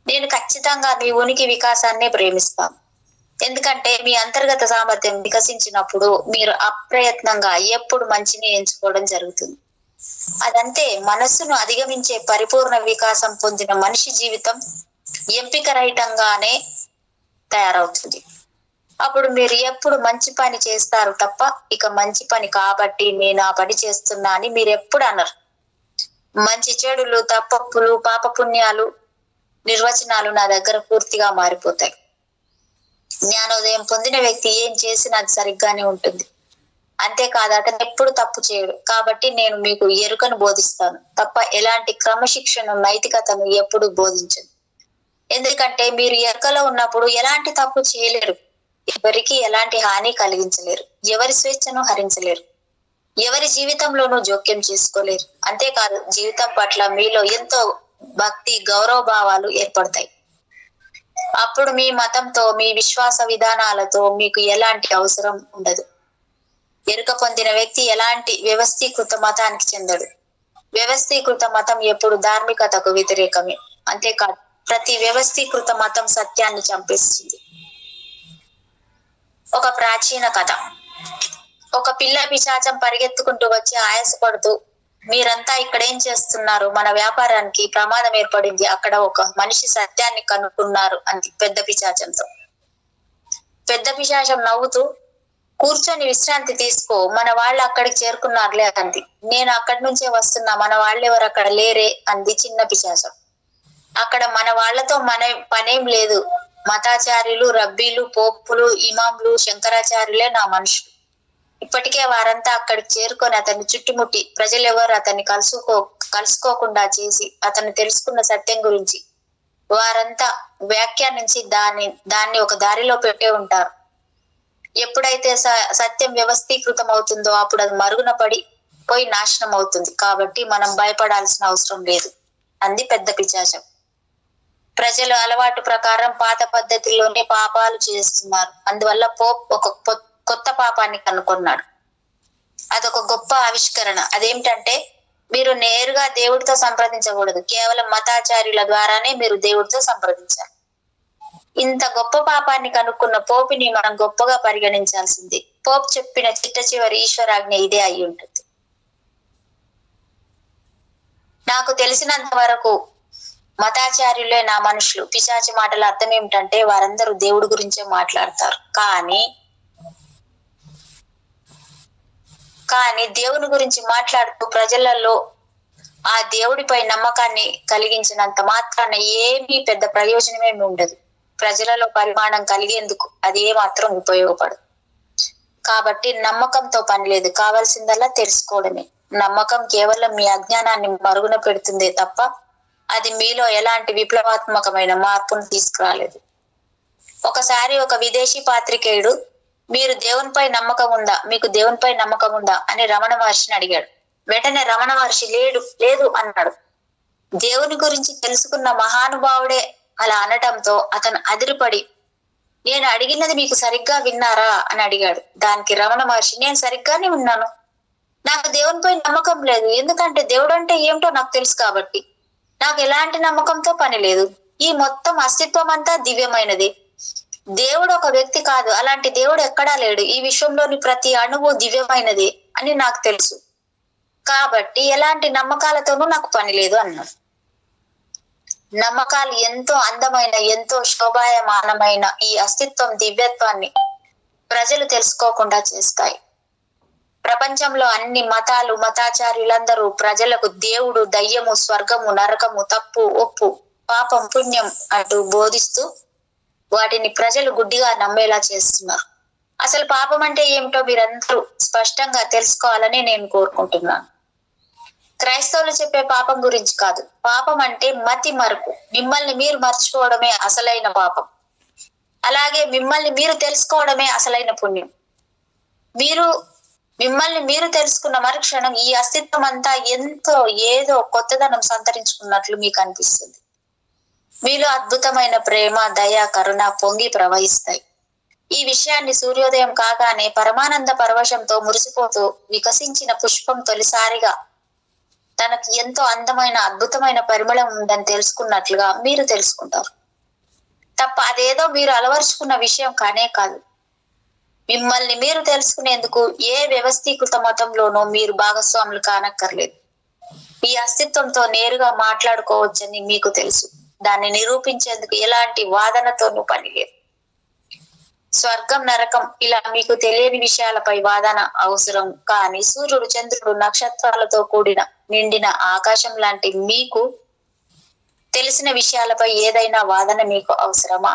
నేను ఖచ్చితంగా మీ ఉనికి వికాసాన్నే ప్రేమిస్తాను. ఎందుకంటే మీ అంతర్గత సామర్థ్యం వికసించినప్పుడు మీరు అప్రయత్నంగా ఎప్పుడు మంచిని ఎంచుకోవడం జరుగుతుంది. అదంతే. మనస్సును అధిగమించే పరిపూర్ణ వికాసం పొందిన మనిషి జీవితం ఎంపిక రహితంగానే తయారవుతుంది. అప్పుడు మీరు ఎప్పుడు మంచి పని చేస్తారు తప్ప ఇక మంచి పని కాబట్టి నేను ఆ పని చేస్తున్నా అని మీరు ఎప్పుడు అనరు. మంచి చెడులు, తప్పప్పులు, పాపపుణ్యాలు నిర్వచనాలు నా దగ్గర పూర్తిగా మారిపోతాయి. జ్ఞానోదయం పొందిన వ్యక్తి ఏం చేసినా అది సరిగ్గానే ఉంటుంది. అంతేకాదు అతను ఎప్పుడు తప్పు చేయడు. కాబట్టి నేను మీకు ఎరుకను బోధిస్తాను తప్ప ఎలాంటి క్రమశిక్షణ, నైతికతను ఎప్పుడు బోధించను. ఎందుకంటే మీరు ఎరుకలో ఉన్నప్పుడు ఎలాంటి తప్పు చేయలేరు, ఎవరికి ఎలాంటి హాని కలిగించలేరు, ఎవరి స్వేచ్ఛను హరించలేరు, ఎవరి జీవితంలోనూ జోక్యం చేసుకోలేరు. అంతేకాదు జీవితం పట్ల మీలో ఎంతో భక్తి, గౌరవ భావాలు ఏర్పడతాయి. అప్పుడు మీ మతంతో, మీ విశ్వాస విధానాలతో మీకు ఎలాంటి అవసరం ఉండదు. ఎరుక పొందిన వ్యక్తి ఎలాంటి వ్యవస్థీకృత మతానికి చెందడు. వ్యవస్థీకృత మతం ఎప్పుడు ధార్మికతకు వ్యతిరేకమే. అంతేకాదు ప్రతి వ్యవస్థీకృత మతం సత్యాన్ని చంపేస్తుంది. ఒక ప్రాచీన కథ. ఒక పిల్ల పిశాచం పరిగెత్తుకుంటూ వచ్చి ఆయాసపడుతూ, మీరంతా ఇక్కడేం చేస్తున్నారు? మన వ్యాపారానికి ప్రమాదం ఏర్పడింది, అక్కడ ఒక మనిషి సత్యాన్ని కనుక్కున్నారు అంది పెద్ద పిశాచంతో. పెద్ద పిశాచం నవ్వుతూ, కూర్చొని విశ్రాంతి తీసుకో, మన వాళ్ళు అక్కడికి చేరుకున్నారులే అంది. నేను అక్కడి నుంచే వస్తున్నా, మన వాళ్ళెవరు అక్కడ లేరే అంది చిన్న పిశాచం. అక్కడ మన వాళ్లతో మన పనేం లేదు, మతాచార్యులు, రబ్బీలు, పోపులు, ఇమాంలు, శంకరాచార్యులే నా మనుషులు. ఇప్పటికే వారంతా అక్కడికి చేరుకొని అతన్ని చుట్టుముట్టి ప్రజలెవరు అతన్ని కలుసుకోకుండా చేసి అతను తెలుసుకున్న సత్యం గురించి వారంతా వ్యాఖ్యానించి దాన్ని ఒక దారిలో పెట్టే ఉంటారు. ఎప్పుడైతే సత్యం వ్యవస్థీకృతం అవుతుందో అప్పుడు అది మరుగున పోయి నాశనం అవుతుంది. కాబట్టి మనం భయపడాల్సిన అవసరం లేదు అంది పెద్ద పిశాచం. ప్రజలు అలవాటు ప్రకారం పాత పద్ధతిలోనే పాపాలు చేస్తున్నారు. అందువల్ల పోప్ ఒక కొత్త పాపాన్ని కనుక్కున్నాడు. అదొక గొప్ప ఆవిష్కరణ. అదేమిటంటే మీరు నేరుగా దేవుడితో సంప్రదించకూడదు, కేవలం మతాచార్యుల ద్వారానే మీరు దేవుడితో సంప్రదించాలి. ఇంత గొప్ప పాపాన్ని కనుక్కున్న పోపిని మనం గొప్పగా పరిగణించాల్సింది. పోప్ చెప్పిన చిట్ట చివరి ఈశ్వరాజ్ఞ ఇదే అయి ఉంటుంది. నాకు తెలిసినంత వరకు మతాచార్యులే నా మనుషులు. పిశాచి మాటల అర్థం ఏమిటంటే వారందరూ దేవుడి గురించే మాట్లాడతారు, కానీ దేవుని గురించి మాట్లాడుతూ ప్రజలలో ఆ దేవుడిపై నమ్మకాన్ని కలిగించినంత మాత్రాన ఏమీ పెద్ద ప్రయోజనమేమి ఉండదు. ప్రజలలో పరిమాణం కలిగేందుకు అది ఏమాత్రం ఉపయోగపడదు. కాబట్టి నమ్మకంతో పని లేదు, కావాల్సిందల్లా తెలుసుకోవడమే. నమ్మకం కేవలం మీ అజ్ఞానాన్ని మరుగున పెడుతుందే తప్ప అది మీలో ఎలాంటి విప్లవాత్మకమైన మార్పును తీసుకురాలేదు. ఒకసారి ఒక విదేశీ పాత్రికేయుడు మీకు దేవునిపై నమ్మకం ఉందా అని రమణ మహర్షిని అడిగాడు. వెంటనే రమణ మహర్షి లేదు అన్నాడు. దేవుని గురించి తెలుసుకున్న మహానుభావుడే అలా అనటంతో అతను అదిరిపడి, నేను అడిగినది మీకు సరిగ్గా విన్నారా అని అడిగాడు. దానికి రమణ మహర్షి, నేను సరిగ్గానే విన్నాను, నాకు దేవునిపై నమ్మకం లేదు, ఎందుకంటే దేవుడు అంటే ఏమిటో నాకు తెలుసు కాబట్టి. నాకు ఎలాంటి నమ్మకంతో పని లేదు. ఈ మొత్తం అస్తిత్వం అంతా దివ్యమైనది. దేవుడు ఒక వ్యక్తి కాదు, అలాంటి దేవుడు ఎక్కడా లేడు. ఈ విశ్వంలోని ప్రతి అణువు దివ్యమైనది అని నాకు తెలుసు, కాబట్టి ఎలాంటి నమ్మకాలతోనూ నాకు పని లేదు అన్నాడు. నమ్మకాలు ఎంతో అందమైన, ఎంతో శోభాయమానమైన ఈ అస్తిత్వం దివ్యత్వాన్ని ప్రజలు తెలుసుకోకుండా చేస్తాయి. ప్రపంచంలో అన్ని మతాలు, మతాచార్యులందరూ ప్రజలకు దేవుడు, దయ్యము, స్వర్గము, నరకము, తప్పు, ఒప్పు, పాపం, పుణ్యం అంటూ బోధిస్తూ వాటిని ప్రజలు గుడ్డిగా నమ్మేలా చేస్తున్నారు. అసలు పాపం అంటే ఏమిటో మీరందరూ స్పష్టంగా తెలుసుకోవాలని నేను కోరుకుంటున్నాను. క్రైస్తవులు చెప్పే పాపం గురించి కాదు. పాపం అంటే మతి మరుపు, మిమ్మల్ని మీరు మర్చిపోవడమే అసలైన పాపం. అలాగే మిమ్మల్ని మీరు తెలుసుకోవడమే అసలైన పుణ్యం. మిమ్మల్ని మీరు తెలుసుకున్న మరుక్షణం ఈ అస్తిత్వం అంతా ఏదో కొత్తదనం సంతరించుకున్నట్లు మీకు అనిపిస్తుంది. మీలో అద్భుతమైన ప్రేమ, దయ, కరుణ పొంగి ప్రవహిస్తాయి. ఈ విషయాన్ని సూర్యోదయం కాగానే పరమానంద పరవశంతో మురిసిపోతూ వికసించిన పుష్పం తొలిసారిగా తనకి ఎంతో అందమైన, అద్భుతమైన పరిమళం ఉందని తెలుసుకున్నట్లుగా మీరు తెలుసుకుంటారు తప్ప అదేదో మీరు అలవరుచుకున్న విషయం కానే కాదు. మిమ్మల్ని మీరు తెలుసుకునేందుకు ఏ వ్యవస్థీకృత మతంలోనూ మీరు భాగస్వాములు కానక్కర్లేదు. ఈ అస్తిత్వంతో నేరుగా మాట్లాడుకోవచ్చని మీకు తెలుసు. దాన్ని నిరూపించేందుకు ఎలాంటి వాదనతోనూ పని లేదు. స్వర్గం నరకం ఇలా మీకు తెలియని విషయాలపై వాదన అవసరం, కానీ సూర్యుడు చంద్రుడు నక్షత్రాలతో కూడిన నిండిన ఆకాశం లాంటి మీకు తెలిసిన విషయాలపై ఏదైనా వాదన మీకు అవసరమా?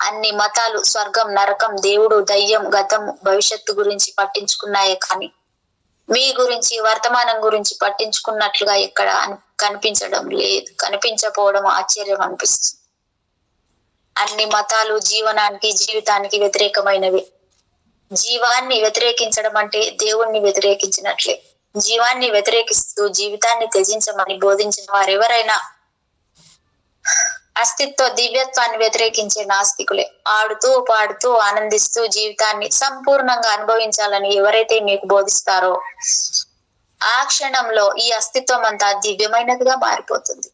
అన్ని మతాలు స్వర్గం నరకం దేవుడు దయ్యం గతం భవిష్యత్తు గురించి పట్టించుకున్నాయే కానీ మీ గురించి వర్తమానం గురించి పట్టించుకున్నట్లుగా ఎక్కడ కనిపించడం లేదు. కనిపించకపోవడం ఆశ్చర్యం అనిపిస్తుంది. అన్ని మతాలు జీవనానికి జీవితానికి వ్యతిరేకమైనవి. జీవాన్ని వ్యతిరేకించడం అంటే దేవుణ్ణి వ్యతిరేకించినట్లే. జీవాన్ని వ్యతిరేకిస్తూ జీవితాన్ని త్యజించమని బోధించిన వారెవరైనా అస్తిత్వ దివ్యత్వాన్ని వ్యతిరేకించే నాస్తికులే. ఆడుతూ పాడుతూ ఆనందిస్తూ జీవితాన్ని సంపూర్ణంగా అనుభవించాలని ఎవరైతే మీకు బోధిస్తారో ఆ క్షణంలో ఈ అస్తిత్వం అంతా దివ్యమైనదిగా మారిపోతుంది.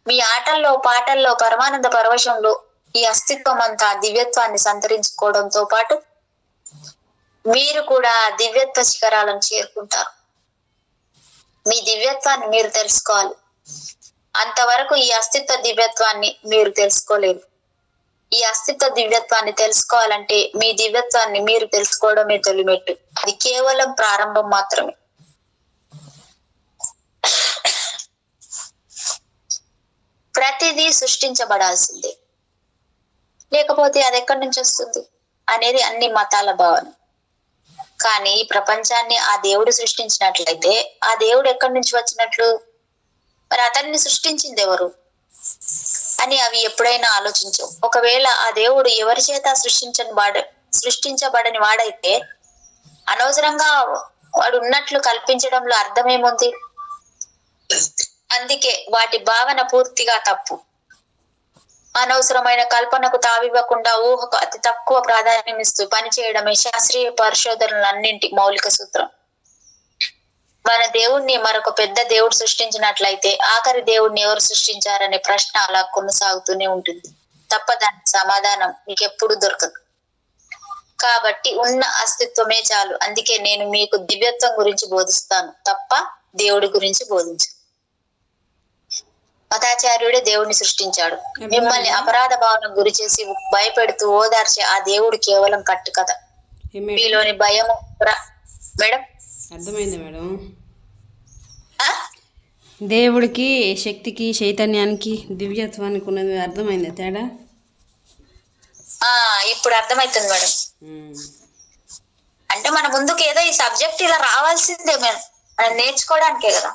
మీ ఆటల్లో పాటల్లో పరమానంద పరవశంలో ఈ అస్తిత్వం అంతా దివ్యత్వాన్ని సంతరించుకోవడంతో పాటు మీరు కూడా దివ్యత్వ శిఖరాలను చేరుకుంటారు. మీ దివ్యత్వాన్ని మీరు తెలుసుకోవాలి. అంతవరకు ఈ అస్తిత్వ దివ్యత్వాన్ని మీరు తెలుసుకోలేరు. ఈ అస్తిత్వ దివ్యత్వాన్ని తెలుసుకోవాలంటే మీ దివ్యత్వాన్ని మీరు తెలుసుకోవడమే తొలిమెట్టు. అది కేవలం ప్రారంభం మాత్రమే. ప్రతిదీ సృష్టించబడాల్సిందే, లేకపోతే అది ఎక్కడి నుంచి వస్తుంది అనేది అన్ని మతాల భావన. కానీ ఈ ప్రపంచాన్ని ఆ దేవుడు సృష్టించినట్లయితే ఆ దేవుడు ఎక్కడి నుంచి వచ్చినట్లు? మరి అతన్ని సృష్టించింది ఎవరు అని అవి ఎప్పుడైనా ఆలోచించవు. ఒకవేళ ఆ దేవుడు ఎవరి చేత సృష్టించబడని వాడైతే అనవసరంగా వాడు ఉన్నట్లు కల్పించడంలో అర్థమేముంది? అందుకే వాటి భావన పూర్తిగా తప్పు. అనవసరమైన కల్పనకు తావివ్వకుండా ఊహకు అతి తక్కువ ప్రాధాన్యం ఇస్తూ పనిచేయడమే శాస్త్రీయ పరిశోధనలన్నింటి మౌలిక సూత్రం. మన దేవుణ్ణి మరొక పెద్ద దేవుడు సృష్టించినట్లయితే ఆఖరి దేవుణ్ణి ఎవరు సృష్టించారనే ప్రశ్న అలా కొనసాగుతూనే ఉంటుంది తప్ప దానికి సమాధానం మీకెప్పుడు దొరకదు. కాబట్టి ఉన్న అస్తిత్వమే చాలు. అందుకే నేను మీకు దివ్యత్వం గురించి బోధిస్తాను తప్ప దేవుడి గురించి బోధించు. మతాచార్యుడే దేవుడిని సృష్టించాడు. మిమ్మల్ని అపరాధ భావనకు గురి చేసి భయపెడుతూ ఓదార్చే ఆ దేవుడు కేవలం కట్టుకథ. మీలోని భయము మేడం అర్థమైంది మేడం. దేవుడికి శక్తికి చైతన్యానికి దివ్యత్వానికి ఉన్నది అర్థమైంది తేడా? ఇప్పుడు అర్థమవుతుంది మేడం. అంటే మన ముందుకు ఏదో ఈ సబ్జెక్ట్ ఇలా రావాల్సిందే మేడం, మనం నేర్చుకోవడానికే కదా.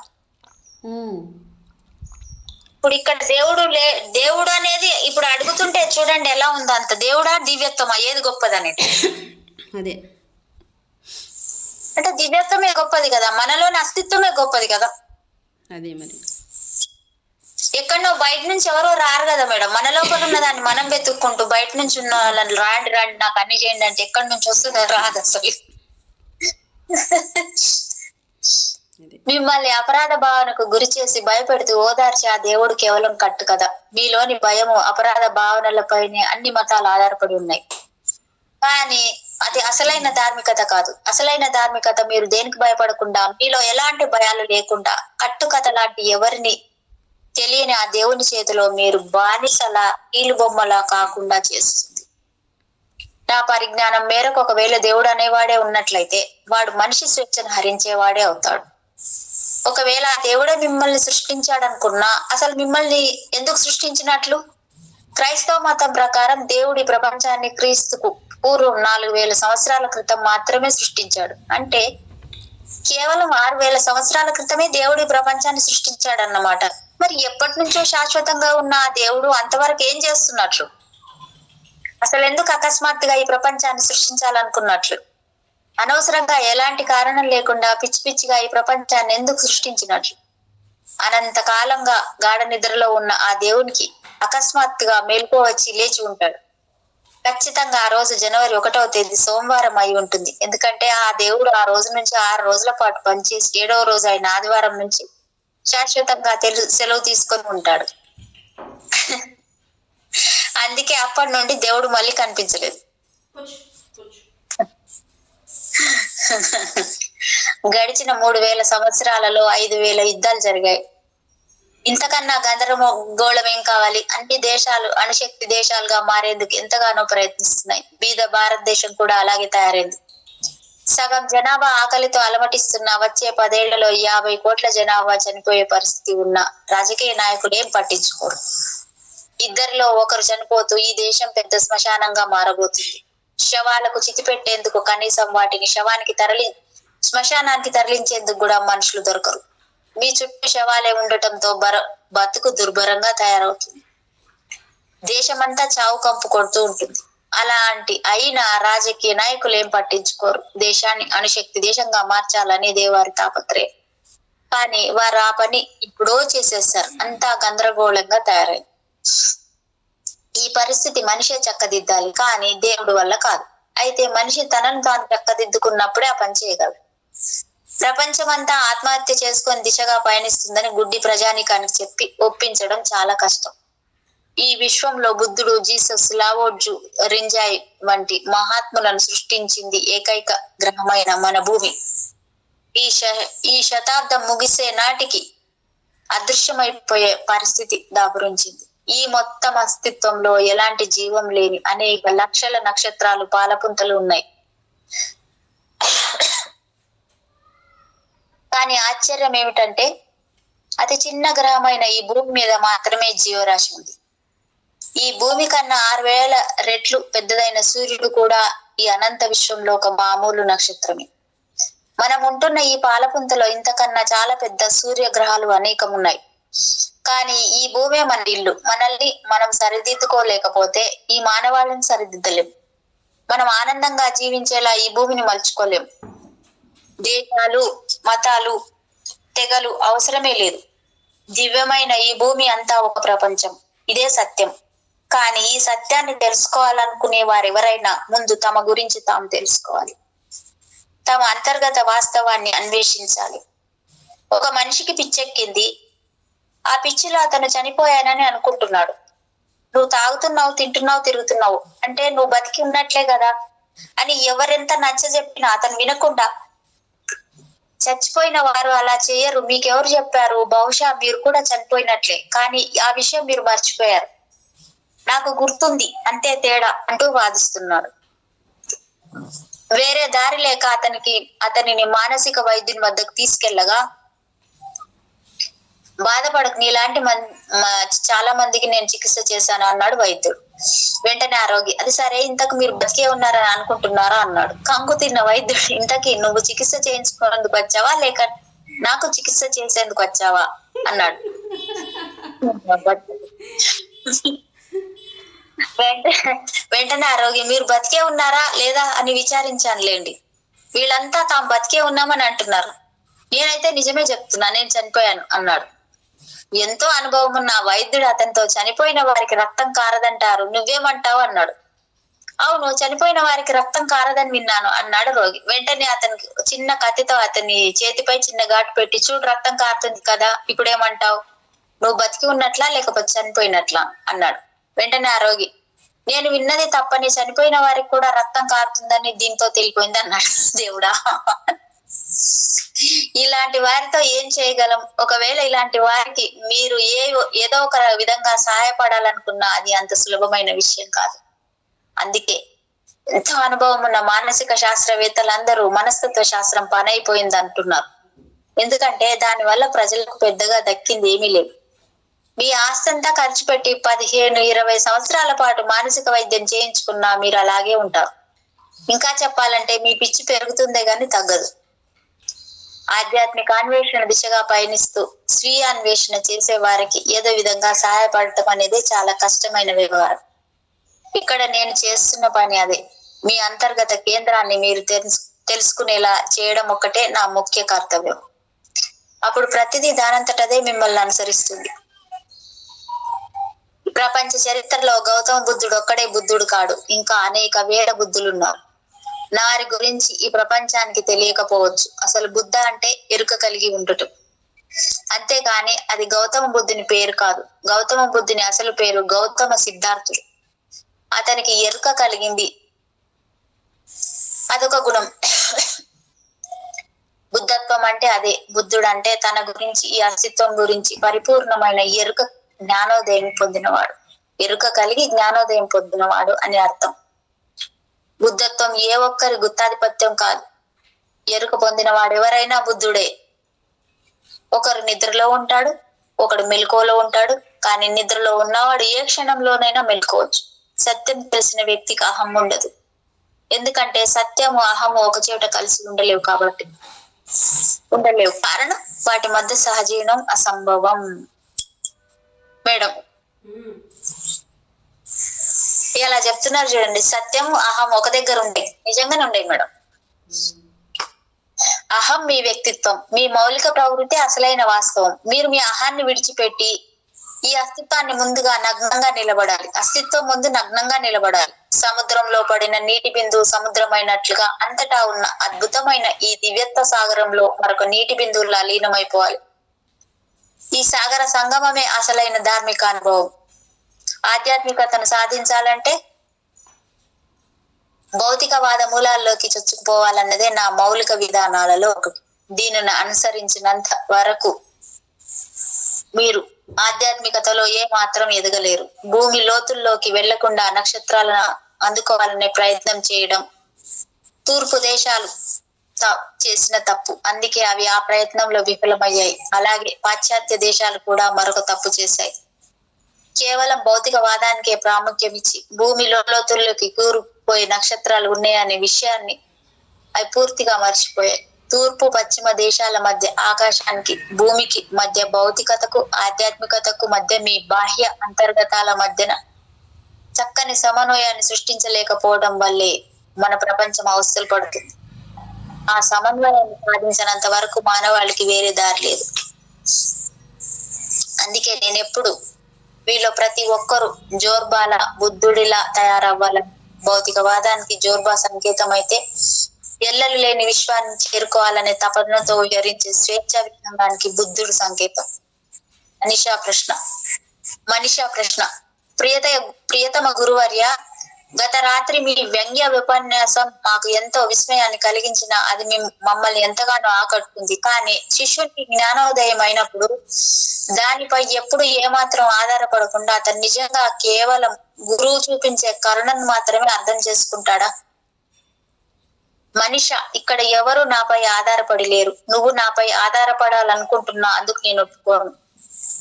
ఇప్పుడు ఇక్కడ దేవుడు అనేది ఇప్పుడు అడుగుతుంటే చూడండి ఎలా ఉందో, అంత దేవుడా దివ్యత్వమా ఏది గొప్పదనేది. అదే అంటే దివ్యత్వమే గొప్పది కదా, మనలోని అస్తిత్వమే గొప్పది కదా. అదే మరి ఎక్కడో బయట నుంచి ఎవరో రారు కదా మేడం, మన లోపల ఉన్న దాన్ని మనం వెతుక్కుంటూ బయట నుంచి ఉన్న వాళ్ళని రాండి నాకు అన్ని చేయండి అంటే ఎక్కడి నుంచి వస్తుంది? రాదు అసలు. మిమ్మల్ని అపరాధ భావనకు గురి చేసి భయపెడుతూ ఓదార్చి ఆ దేవుడు కేవలం కట్టు కదా. మీలోని భయము అపరాధ భావనలపైనే అన్ని మతాలు ఆధారపడి ఉన్నాయి. కానీ అది అసలైన ధార్మికత కాదు. అసలైన ధార్మికత మీరు దేనికి భయపడకుండా, మీలో ఎలాంటి భయాలు లేకుండా, కట్టుకథ లాంటి ఎవరిని తెలియని ఆ దేవుని చేతిలో మీరు బానిసలా కీలు బొమ్మలా కాకుండా చేస్తుంది. నా పరిజ్ఞానం మేరకు ఒకవేళ దేవుడు అనేవాడే ఉన్నట్లయితే వాడు మనిషి స్వేచ్ఛను హరించేవాడే అవుతాడు. ఒకవేళ ఆ దేవుడే మిమ్మల్ని సృష్టించాడనుకున్నా అసలు మిమ్మల్ని ఎందుకు సృష్టించినట్లు? క్రైస్తవ మతం ప్రకారం దేవుడి ప్రపంచాన్ని క్రీస్తుకు పూర్వం 4000 సంవత్సరాల క్రితం మాత్రమే సృష్టించాడు. అంటే కేవలం 6000 సంవత్సరాల క్రితమే దేవుడి ప్రపంచాన్ని సృష్టించాడన్నమాట. మరి ఎప్పటి నుంచో శాశ్వతంగా ఉన్న ఆ దేవుడు అంతవరకు ఏం చేస్తున్నట్లు? అసలు ఎందుకు అకస్మాత్తుగా ఈ ప్రపంచాన్ని సృష్టించాలనుకున్నట్లు? అనవసరంగా ఎలాంటి కారణం లేకుండా పిచ్చి పిచ్చిగా ఈ ప్రపంచాన్ని ఎందుకు సృష్టించినట్లు? అనంత కాలంగా గాఢ నిద్రలో ఉన్న ఆ దేవునికి అకస్మాత్తుగా మెలకువ వచ్చి లేచి ఉంటాడు. ఖచ్చితంగా ఆ రోజు జనవరి 1వ తేదీ సోమవారం అయి ఉంటుంది. ఎందుకంటే ఆ దేవుడు ఆ రోజు నుంచి 6 రోజుల పాటు పనిచేసి 7వ రోజు అయిన ఆదివారం నుంచి శాశ్వతంగా సెలవు తీసుకొని ఉంటాడు. అందుకే అప్పటి నుండి దేవుడు మళ్ళీ కనిపించలేదు. గడిచిన 3000 సంవత్సరాలలో 5000 యుద్ధాలు జరిగాయి. ఇంతకన్నా గందరగోళం ఏం కావాలి? అన్ని దేశాలు అణుశక్తి దేశాలుగా మారేందుకు ఎంతగానో ప్రయత్నిస్తున్నాయి. బీద భారతదేశం కూడా అలాగే తయారైంది. సగం జనాభా ఆకలితో అలమటిస్తున్న వచ్చే 10 ఏళ్లలో 50 కోట్ల జనాభా చనిపోయే పరిస్థితి ఉన్న రాజకీయ నాయకులు ఏం పట్టించుకోరు. ఇద్దరిలో ఒకరు చనిపోతూ ఈ దేశం పెద్ద శ్మశానంగా మారబోతుంది. శవాలకు చితి పెట్టేందుకు కనీసం వాటిని శ్మశానానికి తరలించేందుకు కూడా మనుషులు దొరకరు. మీ చుట్టూ శవాలే ఉండటంతో బతుకు దుర్భరంగా తయారవుతుంది. దేశమంతా చావు కంపు కొడుతూ ఉంటుంది. అలాంటి అయినా రాజకీయ నాయకులు ఏం పట్టించుకోరు. దేశాన్ని అణుశక్తి దేశంగా మార్చాలనేదే వారి తాపత్రయం. కానీ వారు ఆ పని ఇప్పుడో చేసేస్తారు. అంతా గందరగోళంగా తయారైంది. ఈ పరిస్థితి మనిషే చక్కదిద్దాలి, కానీ దేవుడు వల్ల కాదు. అయితే మనిషి తనను తాను చక్కదిద్దుకున్నప్పుడే ఆ పని చేయగలడు. ప్రపంచమంతా ఆత్మహత్య చేసుకొని దిశగా పయనిస్తుందని గుడ్డి ప్రజానికానికి చెప్పి ఒప్పించడం చాలా కష్టం. ఈ విశ్వంలో బుద్ధుడు, జీసస్, లావోజు, రింజాయ్ వంటి మహాత్ములను సృష్టించింది ఏకైక గ్రహమైన మన భూమి. ఈ శతాబ్దం ముగిసే నాటికి అదృశ్యమైపోయే పరిస్థితి దాపురించింది. ఈ మొత్తం అస్తిత్వంలో ఎలాంటి జీవం లేని అనేక లక్షల నక్షత్రాలు, పాలపుంతలు ఉన్నాయి. కానీ ఆశ్చర్యం ఏమిటంటే అతి చిన్న గ్రహమైన ఈ భూమి మీద మాత్రమే జీవరాశి ఉంది. ఈ భూమి కన్నా 6000 రెట్లు పెద్దదైన సూర్యుడు కూడా ఈ అనంత విశ్వంలో ఒక మామూలు నక్షత్రమే. మనం ఉంటున్న ఈ పాలపుంతలో ఇంతకన్నా చాలా పెద్ద సూర్యగ్రహాలు అనేకం ఉన్నాయి. కానీ ఈ భూమే మన ఇల్లు. మనల్ని మనం సరిదిద్దుకోలేకపోతే ఈ మానవాళిని సరిదిద్దలేం. మనం ఆనందంగా జీవించేలా ఈ భూమిని మలుచుకోలేం. దేశాలు, మతాలు, తెగలు అవసరమే లేదు. దివ్యమైన ఈ భూమి అంతా ఒక ప్రపంచం. ఇదే సత్యం. కానీ ఈ సత్యాన్ని తెలుసుకోవాలనుకునే వారెవరైనా ముందు తమ గురించి తాము తెలుసుకోవాలి. తమ అంతర్గత వాస్తవాన్ని అన్వేషించాలి. ఒక మనిషికి పిచ్చెక్కింది. ఆ పిచ్చిలో అతను చనిపోయానని అనుకుంటున్నాడు. నువ్వు తాగుతున్నావు, తింటున్నావు, తిరుగుతున్నావు అంటే నువ్వు బతికి ఉన్నట్లే కదా అని ఎవరెంత నచ్చజెప్పినా అతను వినకుండా చచ్చిపోయిన వారు అలా చేయరు. మీకెవరు చెప్పారు? బహుశా మీరు కూడా చనిపోయినట్లే, కానీ ఆ విషయం మీరు మర్చిపోయారు. నాకు గుర్తుంది, అంతే తేడా అంటూ వాదిస్తున్నాడు. వేరే దారి లేక అతనిని మానసిక వైద్యుని వద్దకు తీసుకెళ్లగా, బాధపడకు, నీలాంటి చాలా మందికి నేను చికిత్స చేశాను అన్నాడు వైద్యుడు. వెంటనే ఆరోగి, అది సరే, ఇంతకు మీరు బతికే ఉన్నారని అనుకుంటున్నారా అన్నాడు. కంగు తిన్న వైద్యుడు, ఇంతకీ నువ్వు చికిత్స చేయించుకునేందుకు వచ్చావా లేక నాకు చికిత్స చేసేందుకు వచ్చావా అన్నాడు. వెంటనే ఆరోగి, మీరు బతికే ఉన్నారా లేదా అని విచారించానులేండి. వీళ్ళంతా తాము బతికే ఉన్నామని అంటున్నారు. నేనైతే నిజమే చెప్తున్నా, నేను చనిపోయాను అన్నాడు. ఎంతో అనుభవం ఉన్న వైద్యుడు అతనితో, చనిపోయిన వారికి రక్తం కారదంటారు, నువ్వేమంటావు అన్నాడు. అవును, చనిపోయిన వారికి రక్తం కారదని విన్నాను అన్నాడు రోగి. వెంటనే అతనికి చిన్న కత్తితో అతని చేతిపై చిన్న ఘాటు పెట్టి, చూడు రక్తం కారుతుంది కదా, ఇప్పుడేమంటావు? నువ్వు బతికి ఉన్నట్లా లేకపోతే చనిపోయినట్లా అన్నాడు. వెంటనే ఆ రోగి, నేను విన్నది తప్పని, చనిపోయిన వారికి కూడా రక్తం కారుతుందని దీంతో తెలిపోయింది అన్నాడు. దేవుడా, ఇలాంటి వారితో ఏం చేయగలం? ఒకవేళ ఇలాంటి వారికి మీరు ఏదో ఒక విధంగా సహాయపడాలనుకున్నా అది అంత సులభమైన విషయం కాదు. అందుకే ఎంతో అనుభవం ఉన్న మానసిక శాస్త్రవేత్తలందరూ మనస్తత్వ శాస్త్రం పని అయిపోయింది అంటున్నారు. ఎందుకంటే దాని వల్ల ప్రజలకు పెద్దగా దక్కింది ఏమీ లేదు. మీ ఆస్తంతా ఖర్చు పెట్టి 15-20 సంవత్సరాల పాటు మానసిక వైద్యం చేయించుకున్నా మీరు అలాగే ఉంటారు. ఇంకా చెప్పాలంటే మీ పిచ్చి పెరుగుతుందే గాని తగ్గదు. ఆధ్యాత్మిక అన్వేషణ దిశగా పయనిస్తూ స్వీయ అన్వేషణ చేసే వారికి ఏదో విధంగా సహాయపడటం అనేది చాలా కష్టమైన వ్యవహారం. ఇక్కడ నేను చేస్తున్న పని అదే. మీ అంతర్గత కేంద్రాన్ని మీరు తెలుసుకునేలా చేయడం ఒక్కటే నా ముఖ్య కర్తవ్యం. అప్పుడు ప్రతిదీ దానంతటదే మిమ్మల్ని అనుసరిస్తుంది. ప్రపంచ చరిత్రలో గౌతమ బుద్ధుడు ఒక్కడే బుద్ధుడు కాడు, ఇంకా అనేక వేల బుద్ధులున్నారు. వారి గురించి ఈ ప్రపంచానికి తెలియకపోవచ్చు. అసలు బుద్ధ అంటే ఎరుక కలిగి ఉండటం. అంతేకాని అది గౌతమ బుద్ధుని పేరు కాదు. గౌతమ బుద్ధుని అసలు పేరు గౌతమ సిద్ధార్థుడు. అతనికి ఎరుక కలిగింది, అదొక గుణం. బుద్ధత్వం అంటే అదే. బుద్ధుడు అంటే తన గురించి, ఈ అస్తిత్వం గురించి పరిపూర్ణమైన ఎరుక, జ్ఞానోదయం పొందినవాడు. ఎరుక కలిగి జ్ఞానోదయం పొందినవాడు అని అర్థం. బుద్ధత్వం ఏ ఒక్కరి గుత్తాధిపత్యం కాదు. ఎరుక పొందిన వాడు ఎవరైనా బుద్ధుడే. ఒకరు నిద్రలో ఉంటాడు, ఒకడు మెలకువలో ఉంటాడు. కానీ నిద్రలో ఉన్నవాడు ఏ క్షణంలోనైనా మెలుకోవచ్చు. సత్యం తెలిసిన వ్యక్తికి అహం ఉండదు. ఎందుకంటే సత్యము అహము ఒక చోట కలిసి ఉండలేవు కాబట్టి. ఉండలేవు కారణం వాటి మధ్య సహజీవనం అసంభవం. మేడం ఇలా చెప్తున్నారు చూడండి. సత్యము అహం ఒక దగ్గర ఉండే, నిజంగానే ఉండే మేడం. అహం మీ వ్యక్తిత్వం, మీ మౌలిక ప్రవృత్తి, అసలైన వాస్తవం. మీరు మీ అహాన్ని విడిచిపెట్టి ఈ అస్తిత్వాన్ని ముందుగా నగ్నంగా నిలబడాలి. అస్తిత్వం ముందు నగ్నంగా నిలబడాలి. సముద్రంలో పడిన నీటి బిందువు సముద్రమైనట్లుగా అంతటా ఉన్న అద్భుతమైన ఈ దివ్యత్వ సాగరంలో మరొక నీటి బిందువులా లీనమైపోవాలి. ఈ సాగర సంగమమే అసలైన ధార్మిక అనుభవం. ఆధ్యాత్మికతను సాధించాలంటే భౌతికవాద మూలాల్లోకి చొచ్చుకుపోవాలన్నదే నా మౌలిక విధానాలలో ఒకటి. దీనిని అనుసరించినంత వరకు మీరు ఆధ్యాత్మికతలో ఏ మాత్రం ఎదగలేరు. భూమి లోతుల్లోకి వెళ్లకుండా నక్షత్రాలను అందుకోవాలనే ప్రయత్నం చేయడం తూర్పు దేశాలు చేసిన తప్పు. అందుకే అవి ఆ ప్రయత్నంలో విఫలమయ్యాయి. అలాగే పాశ్చాత్య దేశాలు కూడా మరొక తప్పు చేశాయి. కేవలం భౌతికవాదానికే ప్రాముఖ్యం ఇచ్చి భూమి లోతుల్లోకి కూరుకుపోయే నక్షత్రాలు ఉన్నాయనే విషయాన్ని అవి పూర్తిగా మర్చిపోయాయి. తూర్పు పశ్చిమ దేశాల మధ్య, ఆకాశానికి భూమికి మధ్య, భౌతికతకు ఆధ్యాత్మికతకు మధ్య, మీ బాహ్య అంతర్గతాల మధ్యన చక్కని సమన్వయాన్ని సృష్టించలేకపోవడం వల్లే మన ప్రపంచం అవస్థలు పడుతుంది. ఆ సమన్వయాన్ని సాధించినంత వరకు మానవాళికి వేరే దారి లేదు. అందుకే నేను ఎప్పుడు వీళ్ళు ప్రతి ఒక్కరు జోర్బాల బుద్ధుడిలా తయారవ్వాలని, భౌతికవాదానికి జోర్బా సంకేతం అయితే ఎల్లలు లేని విశ్వాన్ని చేరుకోవాలనే తపనతో విహరించే స్వేచ్ఛా విధానానికి బుద్ధుడు సంకేతం. మనీషా ప్రశ్న. ప్రియతమ గురువర్య, గత రాత్రి మీ వ్యంగ్య ఉపన్యాసం మాకు ఎంతో విస్మయాన్ని కలిగించిన అది మమ్మల్ని ఎంతగానో ఆకట్టుకుంది. కానీ శిష్యునికి జ్ఞానోదయం అయినప్పుడు దానిపై ఎప్పుడు ఏమాత్రం ఆధారపడకుండా అతను నిజంగా కేవలం గురువు చూపించే కరుణను మాత్రమే అర్థం చేసుకుంటాడా? మనిష, ఇక్కడ ఎవరు నాపై ఆధారపడి లేరు. నువ్వు నాపై ఆధారపడాలనుకుంటున్నా, అందుకు నేను ఒప్పుకోను.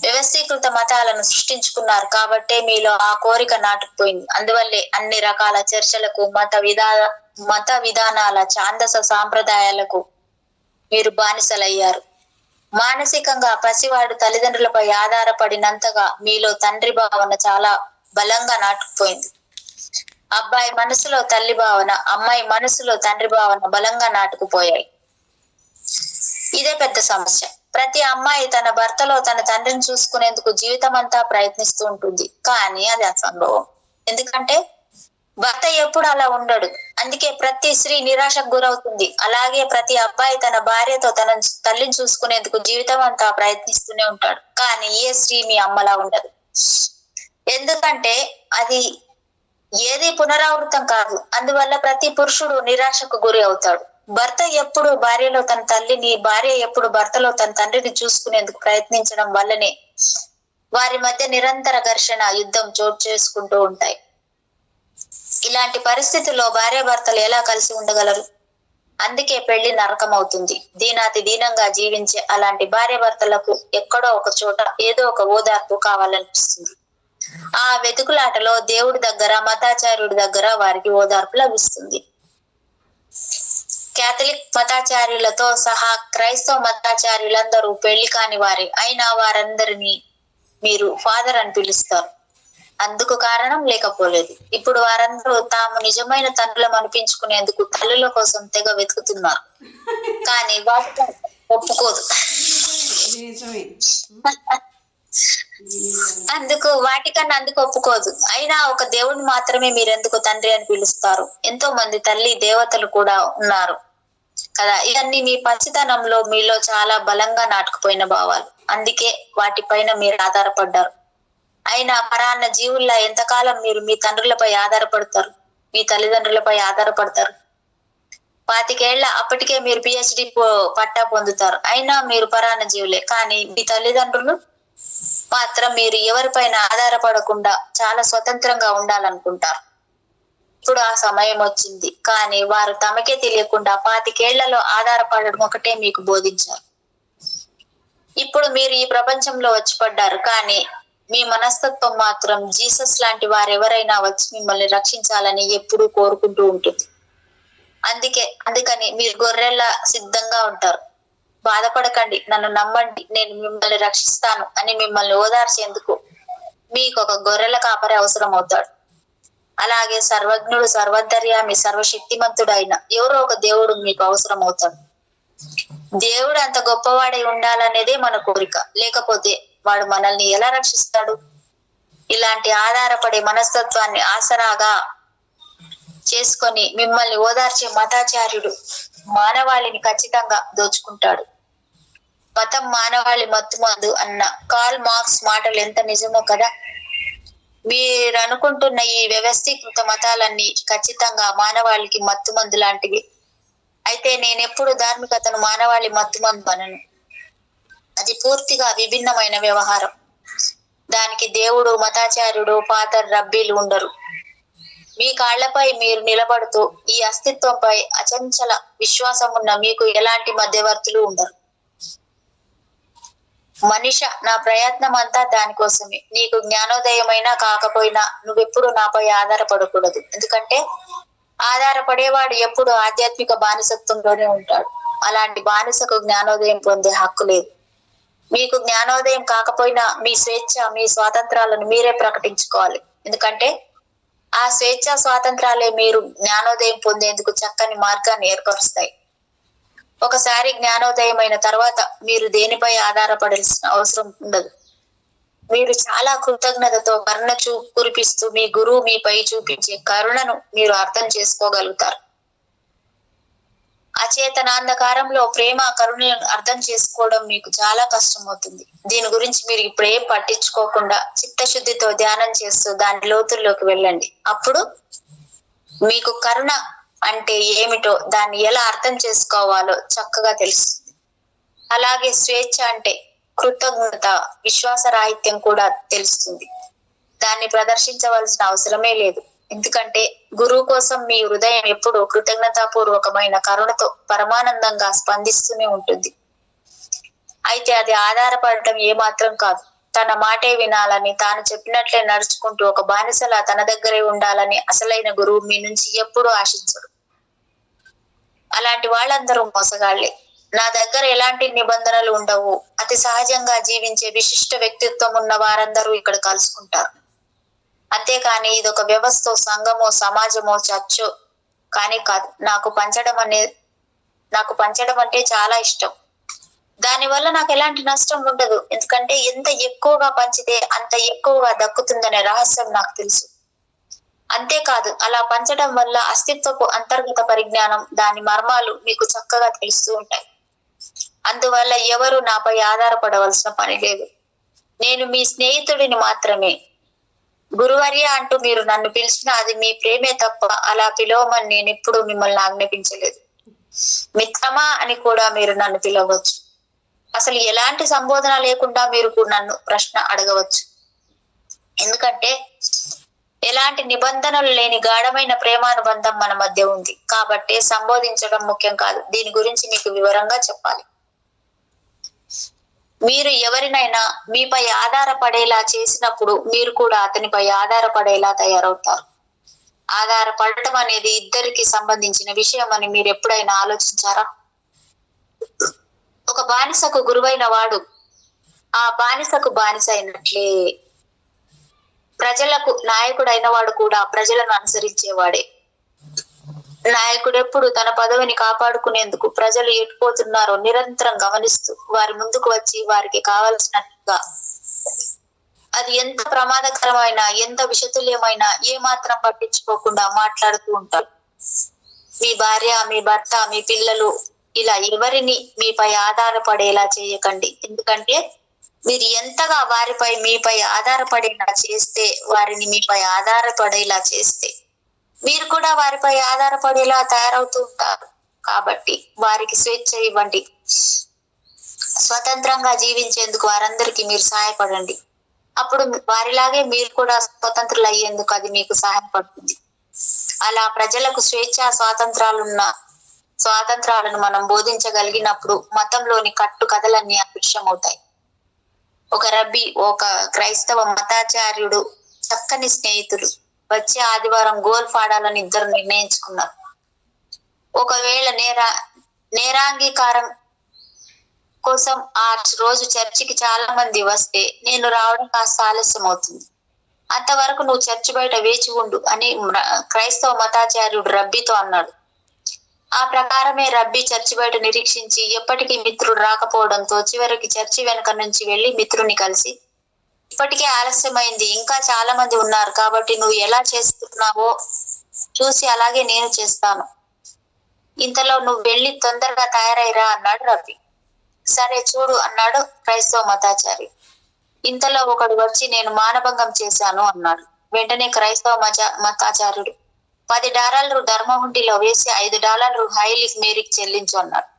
వ్యవస్థీకృత మతాలను సృష్టించుకున్నారు కాబట్టే మీలో ఆ కోరిక నాటుకుపోయింది. అందువల్లే అన్ని రకాల చర్చలకు, మత విధానాల ఛాందస సాంప్రదాయాలకు మీరు బానిసలయ్యారు. మానసికంగా పసివాడు తల్లిదండ్రులపై ఆధారపడినంతగా మీలో తండ్రి భావన చాలా బలంగా నాటుకుపోయింది. అబ్బాయి మనసులో తల్లి భావన, అమ్మాయి మనసులో తండ్రి భావన బలంగా నాటుకుపోయాయి. ఇదే పెద్ద సమస్య. ప్రతి అమ్మాయి తన భర్తలో తన తండ్రిని చూసుకునేందుకు జీవితం అంతా ప్రయత్నిస్తూ ఉంటుంది. కానీ అది అసంభవం. ఎందుకంటే భర్త ఎప్పుడు అలా ఉండడు. అందుకే ప్రతి స్త్రీ నిరాశకు గురవుతుంది. అలాగే ప్రతి అబ్బాయి తన భార్యతో తన తల్లిని చూసుకునేందుకు జీవితం అంతా ప్రయత్నిస్తూనే ఉంటాడు. కానీ ఏ స్త్రీ మీ అమ్మలా ఉండదు. ఎందుకంటే అది ఏది పునరావృతం కాదు. అందువల్ల ప్రతి పురుషుడు నిరాశకు గురి అవుతాడు. భర్త ఎప్పుడు భార్యలో తన తల్లిని, భార్య ఎప్పుడు భర్తలో తన తండ్రిని చూసుకునేందుకు ప్రయత్నించడం వల్లనే వారి మధ్య నిరంతర ఘర్షణ, యుద్ధం చోటు చేసుకుంటూ ఉంటాయి. ఇలాంటి పరిస్థితుల్లో భార్య భర్తలు ఎలా కలిసి ఉండగలరు? అందుకే పెళ్లి నరకం అవుతుంది. దీనాతి దీనంగా జీవించే అలాంటి భార్య భర్తలకు ఎక్కడో ఒక చోట ఏదో ఒక ఓదార్పు కావాలనిపిస్తుంది. ఆ వెతుకులాటలో దేవుడి దగ్గర, మతాచార్యుడి దగ్గర వారికి ఓదార్పు లభిస్తుంది. కేథలిక్ మతాచార్యులతో సహా క్రైస్తవ మతాచార్యులందరూ పెళ్లి కాని వారే. అయినా వారందరినీ మీరు ఫాదర్ అని పిలుస్తారు. అందుకు కారణం లేకపోలేదు. ఇప్పుడు వారందరూ తాము నిజమైన తండ్రులం అనిపించుకునేందుకు తల్లుల కోసం తెగ వెతుకుతున్నారు. కానీ వాటిని ఒప్పుకోదు. అందుకు ఒప్పుకోదు. అయినా ఒక దేవుడిని మాత్రమే మీరెందుకు తండ్రి అని పిలుస్తారు? ఎంతో మంది తల్లి దేవతలు కూడా ఉన్నారు కదా. ఇవన్నీ మీ పసితనంలో మీలో చాలా బలంగా నాటుకుపోయిన భావాలు. అందుకే వాటిపైన మీరు ఆధారపడ్డారు. అయినా పరాన్న జీవుల్లా ఎంతకాలం మీరు మీ తండ్రులపై ఆధారపడతారు, మీ తల్లిదండ్రులపై ఆధారపడతారు? 25 ఏళ్ల అప్పటికే మీరు పిహెచ్డి పట్టా పొందుతారు. అయినా మీరు పరాన్న జీవులే. కానీ మీ తల్లిదండ్రులు మాత్రం మీరు ఎవరిపైన ఆధారపడకుండా చాలా స్వతంత్రంగా ఉండాలనుకుంటారు. ఇప్పుడు ఆ సమయం వచ్చింది. కానీ వారు తమకే తెలియకుండా 25 ఏళ్లలో ఆధారపడడం ఒకటే మీకు బోధించారు. ఇప్పుడు మీరు ఈ ప్రపంచంలో వచ్చి పడ్డారు. కానీ మీ మనస్తత్వం మాత్రం జీసస్ లాంటి వారెవరైనా వచ్చి మిమ్మల్ని రక్షించాలని ఎప్పుడూ కోరుకుంటూ ఉంటుంది. అందుకని మీరు గొర్రెల్లా సిద్ధంగా ఉంటారు. బాధపడకండి, నన్ను నమ్మండి, నేను మిమ్మల్ని రక్షిస్తాను అని మిమ్మల్ని ఓదార్చేందుకు మీకు ఒక గొర్రెల కాపరి అవసరం అవుతాడు. అలాగే సర్వజ్ఞుడు, సర్వధర్యామి, సర్వశక్తిమంతుడైన ఎవరో ఒక దేవుడు మీకు అవసరం అవుతాడు. దేవుడు అంత గొప్పవాడై ఉండాలనేదే మన కోరిక. లేకపోతే వాడు మనల్ని ఎలా రక్షిస్తాడు? ఇలాంటి ఆధారపడే మనస్తత్వాన్ని ఆసరాగా చేసుకొని మిమ్మల్ని ఓదార్చే మతాచార్యుడు మానవాళిని ఖచ్చితంగా దోచుకుంటాడు. మతం మానవాళి మత్తుమందు అన్న కార్ల్ మార్క్స్ మాటలు ఎంత నిజమో కదా. మీరు అనుకుంటున్న ఈ వ్యవస్థీకృత మతాలన్నీ ఖచ్చితంగా మానవాళికి మత్తుమందు లాంటివి. అయితే నేనెప్పుడు ధార్మికతను మానవాళి మత్తుమందు అనను. అది పూర్తిగా విభిన్నమైన వ్యవహారం. దానికి దేవుడు, మతాచార్యుడు, ఫాదర్, రబ్బీలు ఉండరు. మీ కాళ్లపై మీరు నిలబడుతూ ఈ అస్తిత్వంపై అచంచల విశ్వాసం ఉన్న మీకు ఎలాంటి మధ్యవర్తులు ఉండరు. మనిష, నా ప్రయత్నం అంతా దానికోసమే. నీకు జ్ఞానోదయమైనా కాకపోయినా నువ్వెప్పుడు నాపై ఆధారపడకూడదు. ఎందుకంటే ఆధారపడేవాడు ఎప్పుడు ఆధ్యాత్మిక బానిసత్వంలోనే ఉంటాడు. అలాంటి బానిసకు జ్ఞానోదయం పొందే హక్కు లేదు. మీకు జ్ఞానోదయం కాకపోయినా మీ స్వేచ్ఛ, మీ స్వాతంత్రాలను మీరే ప్రకటించుకోవాలి. ఎందుకంటే ఆ స్వేచ్ఛ స్వాతంత్రాలే మీరు జ్ఞానోదయం పొందేందుకు చక్కని మార్గాన్ని ఏర్పరుస్తాయి. ఒకసారి జ్ఞానోదయం అయిన తర్వాత మీరు దేనిపై ఆధారపడాల్సిన అవసరం ఉండదు. మీరు చాలా కృతజ్ఞతతో కరుణ కురిపిస్తూ మీ గురువు మీపై చూపించే కరుణను మీరు అర్థం చేసుకోగలుగుతారు. అచేతనాంధకారంలో ప్రేమ, కరుణను అర్థం చేసుకోవడం మీకు చాలా కష్టం అవుతుంది. దీని గురించి మీరు ఇప్పుడేం పట్టించుకోకుండా చిత్తశుద్ధితో ధ్యానం చేస్తూ దాని లోతుల్లోకి వెళ్ళండి. అప్పుడు మీకు కరుణ అంటే ఏమిటో, దాన్ని ఎలా అర్థం చేసుకోవాలో చక్కగా తెలుస్తుంది. అలాగే స్వేచ్ఛ అంటే కృతజ్ఞత, విశ్వాసరాహిత్యం కూడా తెలుస్తుంది. దాన్ని ప్రదర్శించవలసిన అవసరమే లేదు. ఎందుకంటే గురువు కోసం మీ హృదయం ఎప్పుడూ కృతజ్ఞతాపూర్వకమైన కరుణతో పరమానందంగా స్పందిస్తూనే ఉంటుంది. అయితే అది ఆధారపడటం ఏమాత్రం కాదు. తన మాటే వినాలని, తాను చెప్పినట్లే నడుచుకుంటూ ఒక బానిసలా తన దగ్గరే ఉండాలని అసలైన గురువు మీ నుంచి ఎప్పుడూ ఆశించడు. అలాంటి వాళ్ళందరూ మోసగాళ్లే. నా దగ్గర ఎలాంటి నిబంధనలు ఉండవు. అతి సహజంగా జీవించే విశిష్ట వ్యక్తిత్వం ఉన్న వారందరూ ఇక్కడ కలుసుకుంటారు. అంతేకాని ఇదొక వ్యవస్థ, సంఘమో, సమాజమో, చర్చో కానీ కాదు. నాకు పంచడం అంటే చాలా ఇష్టం. దానివల్ల నాకు ఎలాంటి నష్టం ఉండదు. ఎందుకంటే ఎంత ఎక్కువగా పంచితే అంత ఎక్కువగా దక్కుతుందనే రహస్యం నాకు తెలుసు. అంతేకాదు, అలా పంచడం వల్ల అస్తిత్వపు అంతర్గత పరిజ్ఞానం, దాని మర్మాలు మీకు చక్కగా తెలుస్తూ ఉంటాయి. అందువల్ల ఎవరు నాపై ఆధారపడవలసిన పని లేదు. నేను మీ స్నేహితుడిని మాత్రమే. గురువర్య అంటూ మీరు నన్ను పిలిచినా అది మీ ప్రేమే తప్ప అలా పిలవమని నేను ఎప్పుడు మిమ్మల్ని ఆజ్ఞాపించలేదు. మిత్రమా అని కూడా మీరు నన్ను పిలవచ్చు. అసలు ఎలాంటి సంబోధన లేకుండా మీరు నన్ను ప్రశ్న అడగవచ్చు. ఎందుకంటే ఎలాంటి నిబంధనలు లేని గాఢమైన ప్రేమానుబంధం మన మధ్య ఉంది. కాబట్టి సంబోధించడం ముఖ్యం కాదు. దీని గురించి మీకు వివరంగా చెప్పాలి. మీరు ఎవరినైనా మీపై ఆధారపడేలా చేసినప్పుడు మీరు కూడా అతనిపై ఆధారపడేలా తయారవుతారు. ఆధారపడటం అనేది ఇద్దరికి సంబంధించిన విషయం అని మీరు ఎప్పుడైనా ఆలోచించారా? ఒక బానిసకు గురువైన వాడు ఆ బానిసకు బానిస అయినట్లే ప్రజలకు నాయకుడైన వాడు కూడా ప్రజలను అనుసరించేవాడే. నాయకుడు ఎప్పుడు తన పదవిని కాపాడుకునేందుకు ప్రజలు ఎటుపోతున్నారో నిరంతరం గమనిస్తూ వారి ముందుకు వచ్చి వారికి కావలసినట్టుగా, అది ఎంత ప్రమాదకరమైన, ఎంత విషతుల్యమైన ఏమాత్రం పట్టించుకోకుండా మాట్లాడుతూ ఉంటారు. మీ భార్య, మీ భర్త, మీ పిల్లలు ఇలా ఎవరిని మీపై ఆధారపడేలా చేయకండి. ఎందుకంటే మీరు ఎంతగా వారిపై మీపై ఆధారపడేలా చేస్తే, వారిని మీపై ఆధారపడేలా చేస్తే మీరు కూడా వారిపై ఆధారపడేలా తయారవుతూ ఉంటారు. కాబట్టి వారికి స్వేచ్ఛ ఇవ్వండి. స్వతంత్రంగా జీవించేందుకు వారందరికీ మీరు సహాయపడండి. అప్పుడు వారిలాగే మీరు కూడా స్వతంత్రులు అయ్యేందుకు అది మీకు సహాయపడుతుంది. అలా ప్రజలకు స్వాతంత్రాలను మనం బోధించగలిగినప్పుడు మతంలోని కట్టు కథలన్నీ అదృశ్యమవుతాయి. ఒక రబ్బీ, ఒక క్రైస్తవ మతాచార్యుడు చక్కని స్నేహితులు వచ్చే ఆదివారం గోల్ఫ్ ఆడాలని ఇద్దరు నిర్ణయించుకున్నారు. ఒకవేళ నేరాంగీకారం కోసం ఆ రోజు చర్చికి చాలా మంది వస్తే నేను రావడం కాస్త ఆలస్యం అవుతుంది. అంతవరకు నువ్వు చర్చి బయట వేచి ఉండు అని క్రైస్తవ మతాచార్యుడు రబ్బీతో అన్నాడు. ఆ ప్రకారమే రబ్బీ చర్చి బయట నిరీక్షించి ఎప్పటికీ మిత్రుడు రాకపోవడంతో చివరికి చర్చి వెనక నుంచి వెళ్లి మిత్రుని కలిసి, ఇప్పటికే ఆలస్యమైంది, ఇంకా చాలా మంది ఉన్నారు కాబట్టి నువ్వు ఎలా చేస్తున్నావో చూసి అలాగే నేను చేస్తాను. ఇంతలో నువ్వు వెళ్ళి తొందరగా తయారైరా అన్నాడు రబ్బీ. సరే చూడు అన్నాడు క్రైస్తవ మతాచారి. ఇంతలో ఒకడు వచ్చి నేను మానభంగం చేశాను అన్నాడు. వెంటనే క్రైస్తవ మతాచార్యుడు $10 ధర్మహుండీలో వేసి $5 హైలీ మేరీకి చెల్లించు అన్నాడు.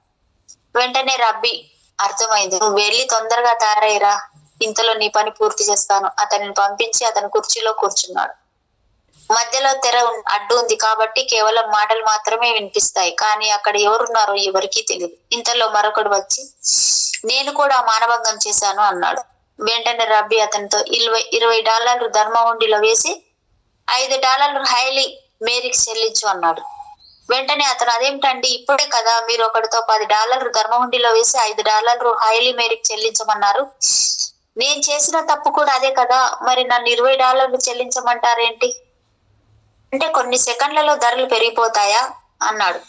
వెంటనే రబ్బీ, అర్థమైంది, నువ్వు వెళ్ళి తొందరగా తయారైరా, ఇంతలో నీ పని పూర్తి చేస్తాను. అతనిని పంపించి అతను కుర్చీలో కూర్చున్నాడు. మధ్యలో తెర అడ్డు ఉంది కాబట్టి కేవలం మాటలు మాత్రమే వినిపిస్తాయి, కానీ అక్కడ ఎవరున్నారో ఎవరికీ తెలియదు. ఇంతలో మరొకడు వచ్చి నేను కూడా మానభంగం చేశాను అన్నాడు. వెంటనే రబ్బీ అతనితో $20 ధర్మహుండీలో వేసి $5 హైలీ మేరీకి చెల్లించు అన్నాడు. వెంటనే అతను, అదేమిటండి, ఇప్పుడే కదా మీరు ఒకటితో $10 ధర్మహుండీలో వేసి $5 హైలీ మేరీకి చెల్లించమన్నారు. నేను చేసిన తప్పు కూడా అదే కదా, మరి నన్ను $20 చెల్లించమంటారేంటి? అంటే కొన్ని సెకండ్లలో ధరలు పెరిగిపోతాయా అన్నాడు.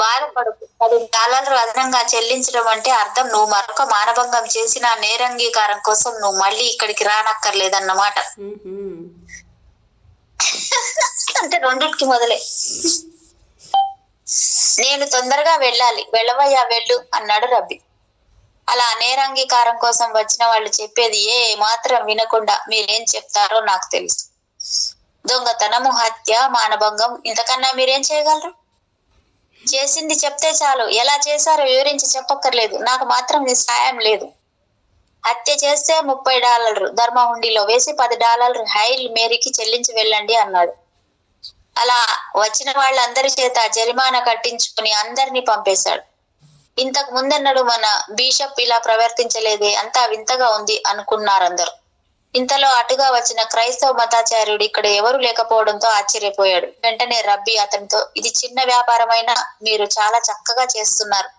బాధపడకు, $10 అదనంగా చెల్లించడం అంటే అర్థం నువ్వు మరొక మానభంగం చేసిన నేరంగీకారం కోసం నువ్వు మళ్ళీ ఇక్కడికి రానక్కర్లేదన్నమాట. అంటే రెండింటికి మొదలే. నేను తొందరగా వెళ్ళాలి, వెళ్ళవయ్యా వెళ్ళు అన్నాడు రబ్బీ. అలా నేరాంగీకారం కోసం వచ్చిన వాళ్ళు చెప్పేది ఏ మాత్రం వినకుండా మీరేం చెప్తారో నాకు తెలుసు. దొంగతనము, హత్య, మానభంగం, ఇంతకన్నా మీరేం చేయగలరు? చేసింది చెప్తే చాలు. ఎలా చేశారో వివరించి చెప్పక్కర్లేదు. నాకు మాత్రం నీ సాయం లేదు. హత్య చేస్తే $30 ధర్మహుండీలో వేసి $10 హైల్ మేరీకి చెల్లించి వెళ్ళండి అన్నాడు. అలా వచ్చిన వాళ్ళందరి చేత జరిమానా కట్టించుకుని అందరినీ పంపేశాడు. ఇంతకు ముందన్నాడు మన బిషప్ ఇలా ప్రవర్తించలేదే, అంతా వింతగా ఉంది అనుకున్నారందరూ. ఇంతలో అటుగా వచ్చిన క్రైస్తవ మతాచార్యుడు ఇక్కడ ఎవరు లేకపోవడంతో ఆశ్చర్యపోయాడు. వెంటనే రబ్బీ అతనితో, ఇది చిన్న వ్యాపారమైనా మీరు చాలా చక్కగా చేస్తున్నారు.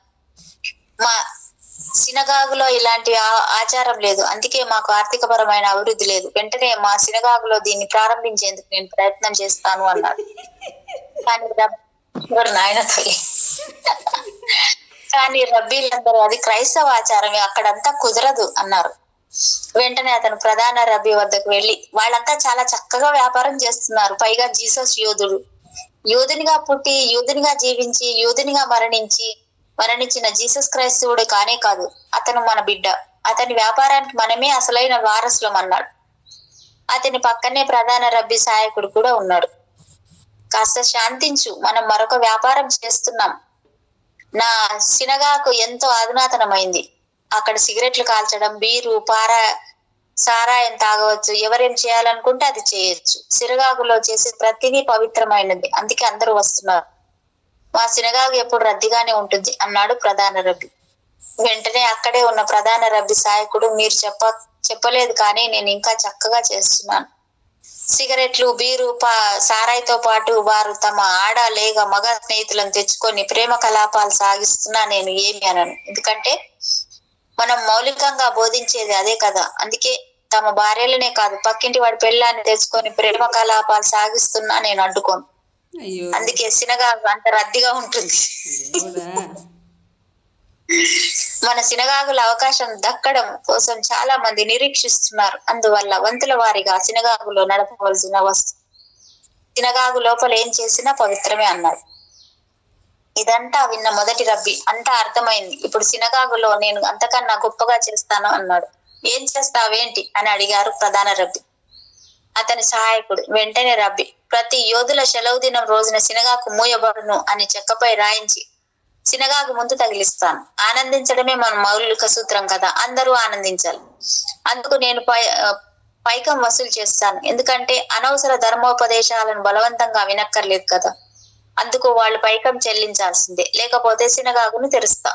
మా సినగాగులో ఇలాంటి ఆచారం లేదు, అందుకే మాకు ఆర్థికపరమైన అభివృద్ధి లేదు. వెంటనే మా సినగాగులో దీన్ని ప్రారంభించేందుకు నేను ప్రయత్నం చేస్తాను అన్నాడు. కానీ రబ్బీలందరూ అది క్రైస్తవ ఆచారమే, అక్కడంతా కుదరదు అన్నారు. వెంటనే అతను ప్రధాన రబ్బీ వద్దకు వెళ్లి, వాళ్ళంతా చాలా చక్కగా వ్యాపారం చేస్తున్నారు, పైగా జీసస్ యూదునిగా పుట్టి యూదునిగా జీవించి యూదునిగా మరణించిన జీసస్ క్రైస్తవుడు కానే కాదు, అతను మన బిడ్డ, అతని వ్యాపారానికి మనమే అసలైన వారసులం అన్నాడు. అతని పక్కనే ప్రధాన రబ్బీ సహాయకుడు కూడా ఉన్నాడు. కాస్త శాంతించు, మనం మరొక వ్యాపారం చేస్తున్నాం. నా సినగాకు ఎంతో అధునాతనమైంది. అక్కడ సిగరెట్లు కాల్చడం, బీరు, సారాయం తాగవచ్చు, ఎవరేం చేయాలనుకుంటే అది చేయొచ్చు. సినగాగులో చేసే ప్రతిదీ పవిత్రమైనది, అందుకే అందరూ వస్తున్నారు. మా సినగాగు ఎప్పుడు రద్దీగానే ఉంటుంది అన్నాడు ప్రధాన రబ్బీ. వెంటనే అక్కడే ఉన్న ప్రధాన రబ్బీ సహాయకుడు, మీరు చెప్పలేదు కానీ నేను ఇంకా చక్కగా చేస్తున్నాను. సిగరెట్లు, బీరు, సారాయితో పాటు వారు తమ ఆడ లేక మగ స్నేహితులను తెచ్చుకొని ప్రేమ కలాపాలు సాగిస్తున్నా నేను ఏమి అనను, ఎందుకంటే మనం మౌలికంగా బోధించేది అదే కదా. అందుకే తమ భార్యలనే కాదు పక్కింటి వాడి పెళ్ళాన్ని తెచ్చుకొని ప్రేమ కలాపాలు సాగిస్తున్నా నేను అడ్డుకోను. అందుకే సినగాగు అంత రద్దీగా ఉంటుంది. మన సినగాగుల అవకాశం దక్కడం కోసం చాలా మంది నిరీక్షిస్తున్నారు. అందువల్ల వంతుల వారిగా సినగాగులో నడపవలసిన సినగాగు లోపల ఏం చేసినా పవిత్రమే అన్నాడు. ఇదంతా విన్న మొదటి రబ్బీ, అంతా అర్థమైంది, ఇప్పుడు సినగాగులో నేను అంతకన్నా గొప్పగా చేస్తాను అన్నాడు. ఏం చేస్తావేంటి అని అడిగారు ప్రధాన రబ్బీ అతని సహాయకుడు. వెంటనే రబ్బీ, ప్రతి యోధుల సెలవు దినం రోజున సినగాకు మూయబడును అని చెక్కపై రాయించి సినగాగు ముందు తగిలిస్తాను. ఆనందించడమే మన మౌలిక సూత్రం కదా, అందరూ ఆనందించాలి. అందుకు నేను పైకం వసూలు చేస్తాను. ఎందుకంటే అనవసర ధర్మోపదేశాలను బలవంతంగా వినక్కర్లేదు కదా, అందుకు వాళ్ళు పైకం చెల్లించాల్సిందే, లేకపోతే సినగాగును తెరుస్తా.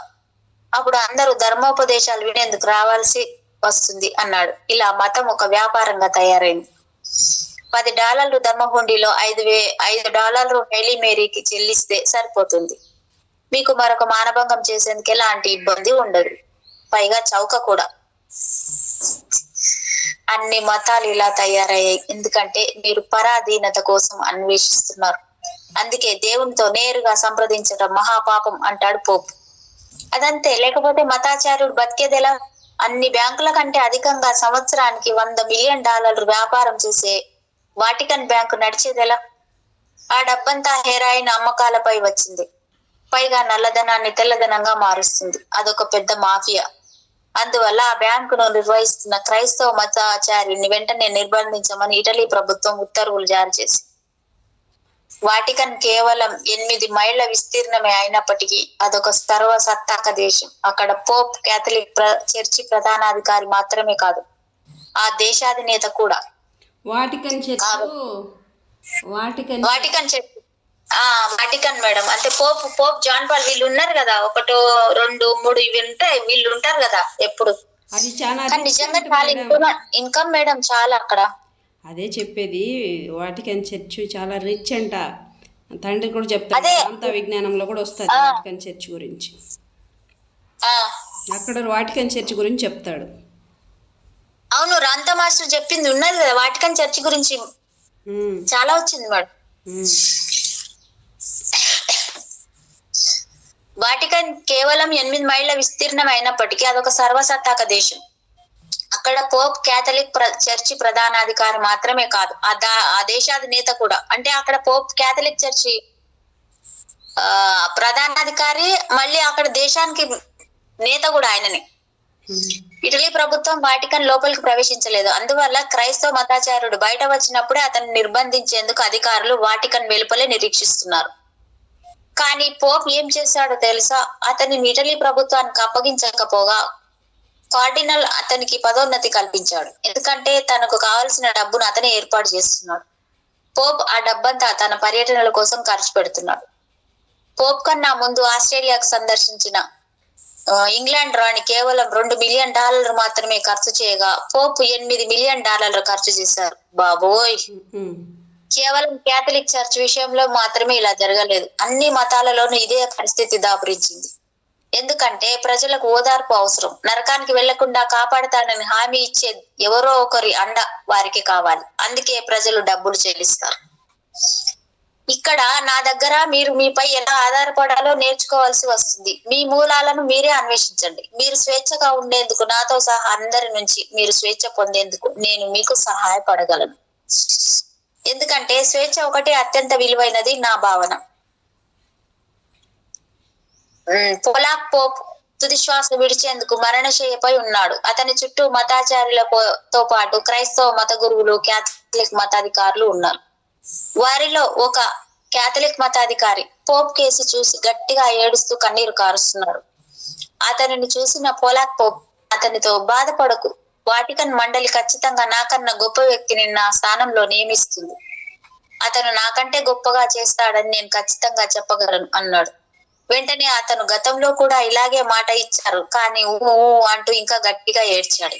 అప్పుడు అందరూ ధర్మోపదేశాలు వినేందుకు రావాల్సి వస్తుంది అన్నాడు. ఇలా మతం ఒక వ్యాపారంగా తయారైంది. $10 ధర్మహుండీలో $5 హెయిలీ మేరీకి చెల్లిస్తే సరిపోతుంది. మీకు మరొక మానభంగం చేసేందుకు ఎలాంటి ఇబ్బంది ఉండదు, పైగా చౌక కూడా. అన్ని మతాలు ఇలా తయారయ్యాయి ఎందుకంటే మీరు పరాధీనత కోసం అన్వేషిస్తున్నారు. అందుకే దేవునితో నేరుగా సంప్రదించడం మహాపాపం అంటాడు పోప్. అదంతే, లేకపోతే మతాచార్యుడు బతికేదెలా? అన్ని బ్యాంకుల కంటే అధికంగా సంవత్సరానికి $100 మిలియన్ వ్యాపారం చేసే వాటికన్ బ్యాంకు నడిచేదెలా? ఆ డబ్బంతా హెరాయిన్ అమ్మకాలపై వచ్చింది. పైగా నల్లధనాన్ని తెల్లధనంగా మారుస్తుంది. అదొక పెద్ద మాఫియా. అందువల్ల ఆ బ్యాంకును నిర్వహిస్తున్న క్రైస్తవ మతాచార్యుని వెంటనే నిర్బంధించమని ఇటలీ ప్రభుత్వం ఉత్తర్వులు జారీ చేసింది. వాటికన్ కేవలం 8 మైళ్ళ విస్తీర్ణమే అయినప్పటికీ అదొక సర్వసత్తాక దేశం. అక్కడ పోప్ కేథలిక్ చర్చి ప్రధానాధికారి మాత్రమే కాదు, ఆ దేశాధినేత కూడా. వాటికన్ చర్చి వాటికన్ మేడం అంటే పోప్ జాన్ పాల్ వీళ్ళు ఉన్నారు కదా, 1, 2, 3 ఇవి ఉంటాయి, వీళ్ళు ఉంటారు కదా ఎప్పుడు. అది చాలా నిజంగా చాలా ఇన్కమ్ మేడం, చాలా అక్కడ. అదే చెప్పేది, వాటికన్ చర్చ్ చాలా రిచ్ అంట. తండ్రి కూడా చెప్తాడు, అంత విజ్ఞానంలో కూడా వస్తుంది వాటికన్ చర్చ్ గురించి. అక్కడ వాటికన్ చర్చ్ గురించి చెప్తాడు. అవును, రాంతా మాస్టర్ చెప్పింది ఉన్నది కదా వాటికన్ చర్చ్ గురించి, చాలా వచ్చింది మేడం. వాటికన్ కేవలం 8 మైళ్ళ విస్తీర్ణం అయినప్పటికీ అదొక సర్వసత్తాక దేశం. అక్కడ పోప్ కేథలిక్ చర్చి ప్రధానాధికారి మాత్రమే కాదు, ఆ దేశాధినేత కూడా. అంటే అక్కడ పోప్ కేథలిక్ చర్చి ప్రధానాధికారి, మళ్ళీ అక్కడ దేశానికి నేత కూడా ఆయననే. ఇటలీ ప్రభుత్వం వాటికన్ లోపలికి ప్రవేశించలేదు. అందువల్ల క్రైస్తవ మతాచార్యుడు బయట వచ్చినప్పుడే అతన్ని నిర్బంధించేందుకు అధికారులు వాటికన్ వెలుపలే నిరీక్షిస్తున్నారు. కానీ పోప్ ఏం చేశాడో తెలుసా? అతన్ని ఇటలీ ప్రభుత్వానికి అప్పగించకపోగా కార్డినల్ అతనికి పదోన్నతి కల్పించాడు. ఎందుకంటే తనకు కావలసిన డబ్బును అతనే ఏర్పాటు చేస్తున్నాడు. పోప్ ఆ డబ్బంతా తన పర్యటనల కోసం ఖర్చు పెడుతున్నాడు. పోప్ కన్నా ముందు ఆస్ట్రేలియాకు సందర్శించిన ఇంగ్లాండ్ రాణి కేవలం $2 మిలియన్ మాత్రమే ఖర్చు చేయగా పోప్ $8 మిలియన్ ఖర్చు చేశారు. బాబోయ్! కేవలం కేథలిక్ చర్చ్ విషయంలో మాత్రమే ఇలా జరగలేదు, అన్ని మతాలలోనూ ఇదే పరిస్థితి దాపురించింది. ఎందుకంటే ప్రజలకు ఓదార్పు అవసరం. నరకానికి వెళ్లకుండా కాపాడతానని హామీ ఇచ్చే ఎవరో ఒకరి అండ వారికి కావాలి. అందుకే ప్రజలు డబ్బులు చెల్లిస్తారు. ఇక్కడ నా దగ్గర మీరు మీపై ఎలా ఆధారపడాలో నేర్చుకోవాల్సి వస్తుంది. మీ మూలాలను మీరే అన్వేషించండి. మీరు స్వేచ్ఛగా ఉండేందుకు, నాతో సహా అందరి నుంచి మీరు స్వేచ్ఛ పొందేందుకు నేను మీకు సహాయపడగలను. ఎందుకంటే స్వేచ్ఛ ఒకటి అత్యంత విలువైనది నా భావన. పోలాక్ పోప్ తుది శ్వాస విడిచేందుకు మరణశయ్యపై ఉన్నాడు. అతని చుట్టూ మతాచార్యులతో పాటు క్రైస్తవ మత గురువులు, కేథలిక్ మతాధికారులు ఉన్నారు. వారిలో ఒక కేథలిక్ మతాధికారి పోప్ కేసు చూసి గట్టిగా ఏడుస్తూ కన్నీరు కారుస్తున్నాడు. అతనిని చూసిన పోలాక్ పోప్ అతనితో, బాధపడకు, వాటికన్ మండలి ఖచ్చితంగా నాకన్నా గొప్ప వ్యక్తిని నా స్థానంలో నియమిస్తుంది. అతను నాకంటే గొప్పగా చేస్తాడని నేను ఖచ్చితంగా చెప్పగలను అన్నాడు. వెంటనే అతను గతంలో కూడా ఇలాగే మాట ఇచ్చారు, కానీ ఊ అంటూ ఇంకా గట్టిగా ఏడ్చాడు.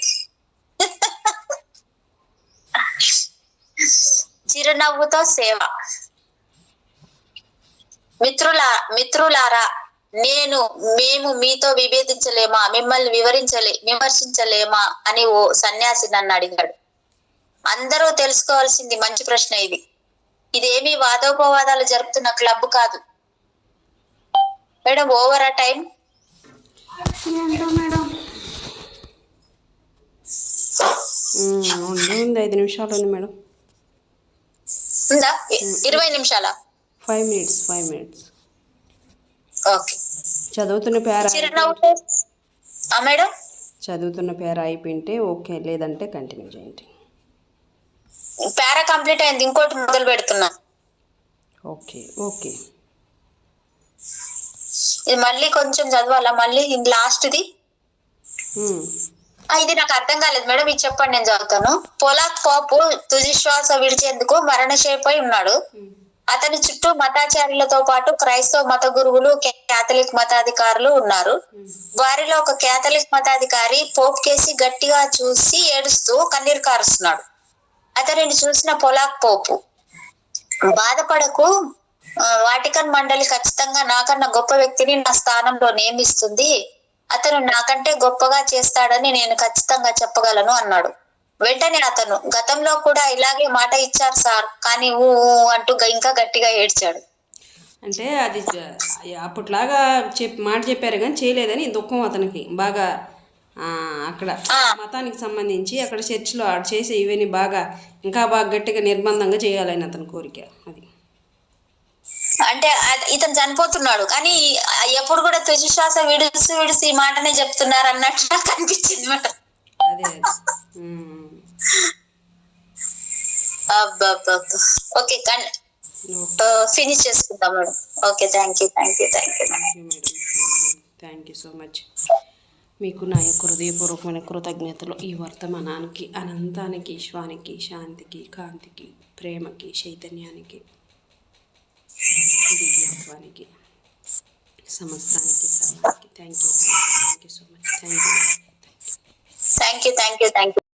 చిరునవ్వుతో సేవ. మిత్రులారా, మేము మీతో విభేదించలేమా, మిమ్మల్ని విమర్శించలేమా అని ఓ సన్యాసి నన్ను అడిగాడు. అందరూ తెలుసుకోవాల్సింది మంచి ప్రశ్న ఇది. ఇదేమీ వాదోపవాదాలు జరుపుతున్న క్లబ్ కాదు మేడం. ఓవర్ టైం మేడం 5 నిమిషాలు ఉంది మేడం. ఉందా? 20 నిమిషాలా? 5 మినిట్స్. ఓకే. చదువుతున్న పేర మేడం, చదువుతున్న పేర అయిపోయింటే ఓకే, లేదంటే కంటిన్యూ చేయండి. పేరా కంప్లీట్ అయింది, ఇంకోటి మొదలు పెడుతున్నా. ఓకే. ఇది మళ్ళీ కొంచెం చదవాలా మళ్ళీ లాస్ట్ది. ఉమ్, ఇది నాకు అర్థం కాలేదు మేడం, ఇది చెప్పండి నేను చదువుతాను. పొలాక్ పోపు తుది శ్వాస విడిచేందుకు మరణశయ్యపై ఉన్నాడు. అతని చుట్టూ మతాచార్యులతో పాటు క్రైస్తవ మత గురువులు, కేథలిక్ మతాధికారులు ఉన్నారు. వారిలో ఒక కేథలిక్ మతాధికారి పోప్ కేసి గట్టిగా చూసి ఏడుస్తూ కన్నీరు కారుస్తున్నాడు. అతనిని చూసిన పొలాక్ పోపు, బాధపడకు, వాటికన్ మండలి ఖచ్చితంగా నాకన్నా గొప్ప వ్యక్తిని నా స్థానంలో నియమిస్తుంది. అతను నాకంటే గొప్పగా చేస్తాడని నేను ఖచ్చితంగా చెప్పగలను అన్నాడు. వెంటనే అతను, గతంలో కూడా ఇలాగే మాట ఇచ్చారు సార్, కానీ ఊ అంటూ ఇంకా గట్టిగా ఏడ్చాడు. అంటే అది అప్పట్లాగా మాట చెప్పారు కానీ చేయలేదని దుఃఖం అతనికి బాగా. అక్కడ మతానికి సంబంధించి అక్కడ చర్చిలో ఆడు చేసే ఇవన్నీ బాగా ఇంకా బాగా గట్టిగా నిర్బంధంగా చేయాలని అతని కోరిక. అది అంటే ఇతను చనిపోతున్నాడు కానీ ఎప్పుడు కూడా తుది శ్వాస విడిసి విడిసి ఈ మాటనే చెప్తున్నారు అన్నట్టు నాకు అనిపించింది మేడం. అదే ఓకే ఫినిష్ చేసుకుందాం madam. Okay, thank you so much. మీకు నా యొక్క హృదయపూర్వకమైన కృతజ్ఞతలు. ఈ వర్తమానానికి, అనంతానికి, విశ్వానికి, శాంతికి, కాంతికి, ప్రేమకి, చైతన్యానికి, దివ్యత్వానికి, సమస్తానికి, సర్వానికి thank you so much. Thank you.